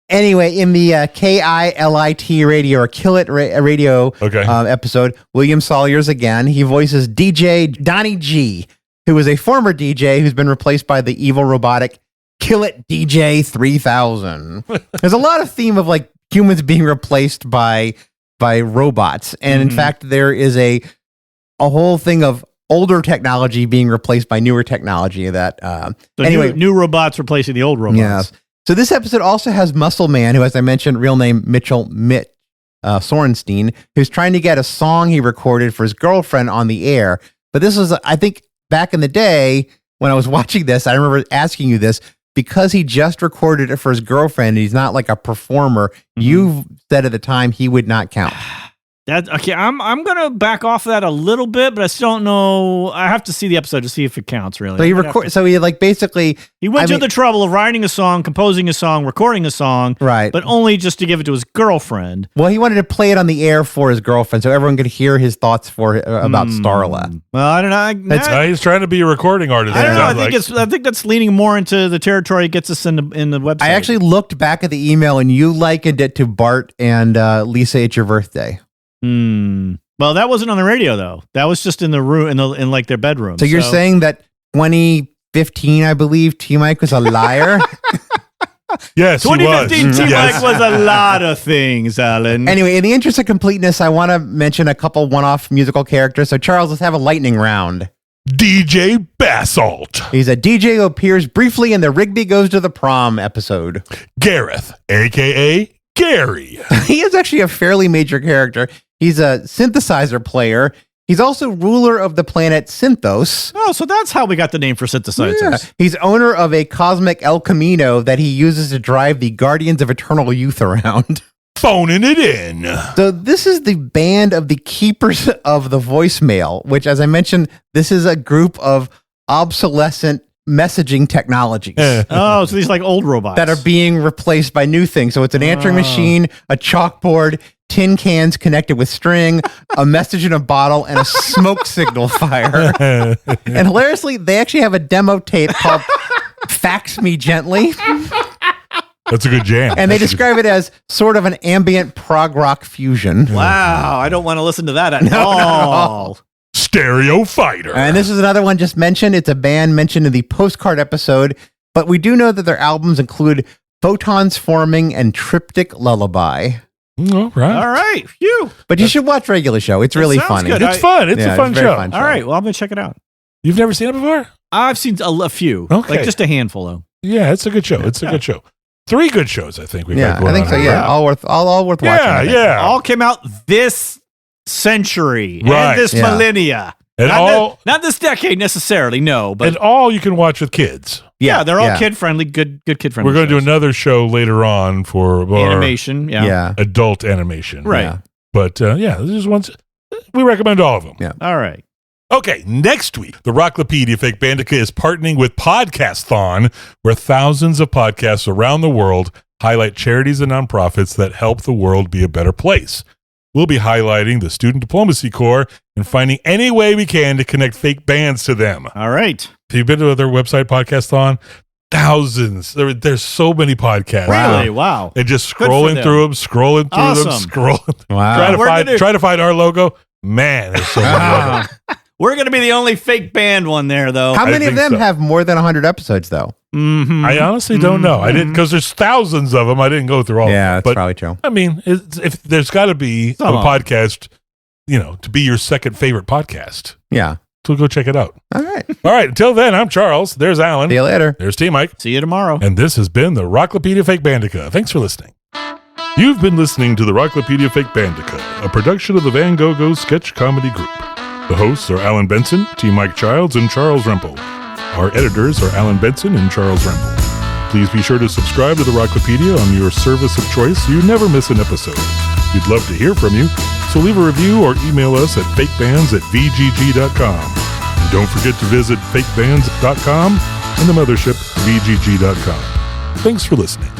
Anyway, in the KILIT radio or Kill It radio episode, William Salyers again, he voices DJ Donnie G, who is a former DJ who's been replaced by the evil robotic Kill It DJ 3000. There's a lot of theme of like humans being replaced by robots. And in fact, there is a whole thing of older technology being replaced by newer technology that, anyway, new robots replacing the old robots. Yeah. So this episode also has Muscle Man, who, as I mentioned, real name Mitchell Sorenstein, who's trying to get a song he recorded for his girlfriend on the air. But this was, I think, back in the day when I was watching this, I remember asking you this, because he just recorded it for his girlfriend and he's not like a performer, you said at the time he would not count. Okay, I'm gonna back off that a little bit, but I still don't know. I have to see the episode to see if it counts. Really, So he basically he went to the trouble of writing a song, composing a song, recording a song, right? But only just to give it to his girlfriend. Well, he wanted to play it on the air for his girlfriend, so everyone could hear his thoughts about Starla. Well, I don't know. He's trying to be a recording artist. I don't know. I think that's leaning more into the territory it gets us in the website. I actually looked back at the email, and you likened it to Bart and Lisa, It's Your Birthday. Well, that wasn't on the radio though. That was just in the room, in like their bedroom. So you're saying that 2015, I believe, T-Mike was a liar? Yes, 2015 T-Mike was a lot of things, Alan. Anyway, in the interest of completeness, I want to mention a couple one-off musical characters. So Charles, let's have a lightning round. DJ Basalt. He's a DJ who appears briefly in the Rigby Goes to the Prom episode. Gareth, a.k.a. Gary. He is actually a fairly major character. He's a synthesizer player. He's also ruler of the planet Synthos. Oh, so that's how we got the name for synthesizers. Yeah. He's owner of a cosmic El Camino that he uses to drive the Guardians of Eternal Youth around. Phoning it in. So this is the band of the Keepers of the Voicemail, which, as I mentioned, this is a group of obsolescent messaging technologies. So these like old robots that are being replaced by new things. So it's an answering machine, a chalkboard, tin cans connected with string, a message in a bottle, and a smoke signal fire. And hilariously, they actually have a demo tape called Fax Me Gently. That's a good jam. And they describe it as sort of an ambient prog rock fusion. Wow, I don't want to listen to that at all. Stereo Fighter. And this is another one just mentioned. It's a band mentioned in the postcard episode, but we do know that their albums include Photons Forming and Triptych Lullaby. All right. All right. Phew. But you should watch Regular Show. It's really funny. Good. It's fun. It's a fun show. Fun show. All right. Well, I'm going to check it out. You've never seen it before? I've seen a few. Okay. Like just a handful, though. Yeah, it's a good show. It's a good show. 3 good shows, I think. I think so. Yeah. All worth watching. Yeah. All came out this century Right. and this millennia. And not this decade necessarily, no. But and all you can watch with kids. Yeah, they're all kid-friendly, good kid-friendly. We're going to do another show later on for animation, adult animation. Right. Yeah. But, this is one. We recommend all of them. Yeah. All right. Okay, next week, the Rocklopedia Fake Bandica is partnering with Podcast-thon, where thousands of podcasts around the world highlight charities and nonprofits that help the world be a better place. We'll be highlighting the Student Diplomacy Corps and finding any way we can to connect fake bands to them. All right. Have you been to their website, Podcast-thon? Thousands. There's so many podcasts. Really? Wow. And just scrolling through them, Try to find our logo. Man, there's so many. We're going to be the only fake band one there, though. How many of them have more than 100 episodes, though? Mm-hmm. I honestly don't know. I didn't, because there's thousands of them. I didn't go through all of them. Yeah, that's probably true. I mean, if there's got to be a podcast, to be your second favorite podcast. Yeah. So go check it out. All right. All right. Until then, I'm Charles. There's Alan. See you later. There's T-Mike. See you tomorrow. And this has been the Rocklopedia Fake Bandica. Thanks for listening. You've been listening to the Rocklopedia Fake Bandica, a production of the Van Gogh Sketch Comedy Group. The hosts are Alan Benson, T. Mike Childs, and Charles Rempel. Our editors are Alan Benson and Charles Rempel. Please be sure to subscribe to the Rocklopedia on your service of choice so you never miss an episode. We'd love to hear from you, so leave a review or email us at fakebands@vgg.com. And don't forget to visit fakebands.com and the mothership, vgg.com. Thanks for listening.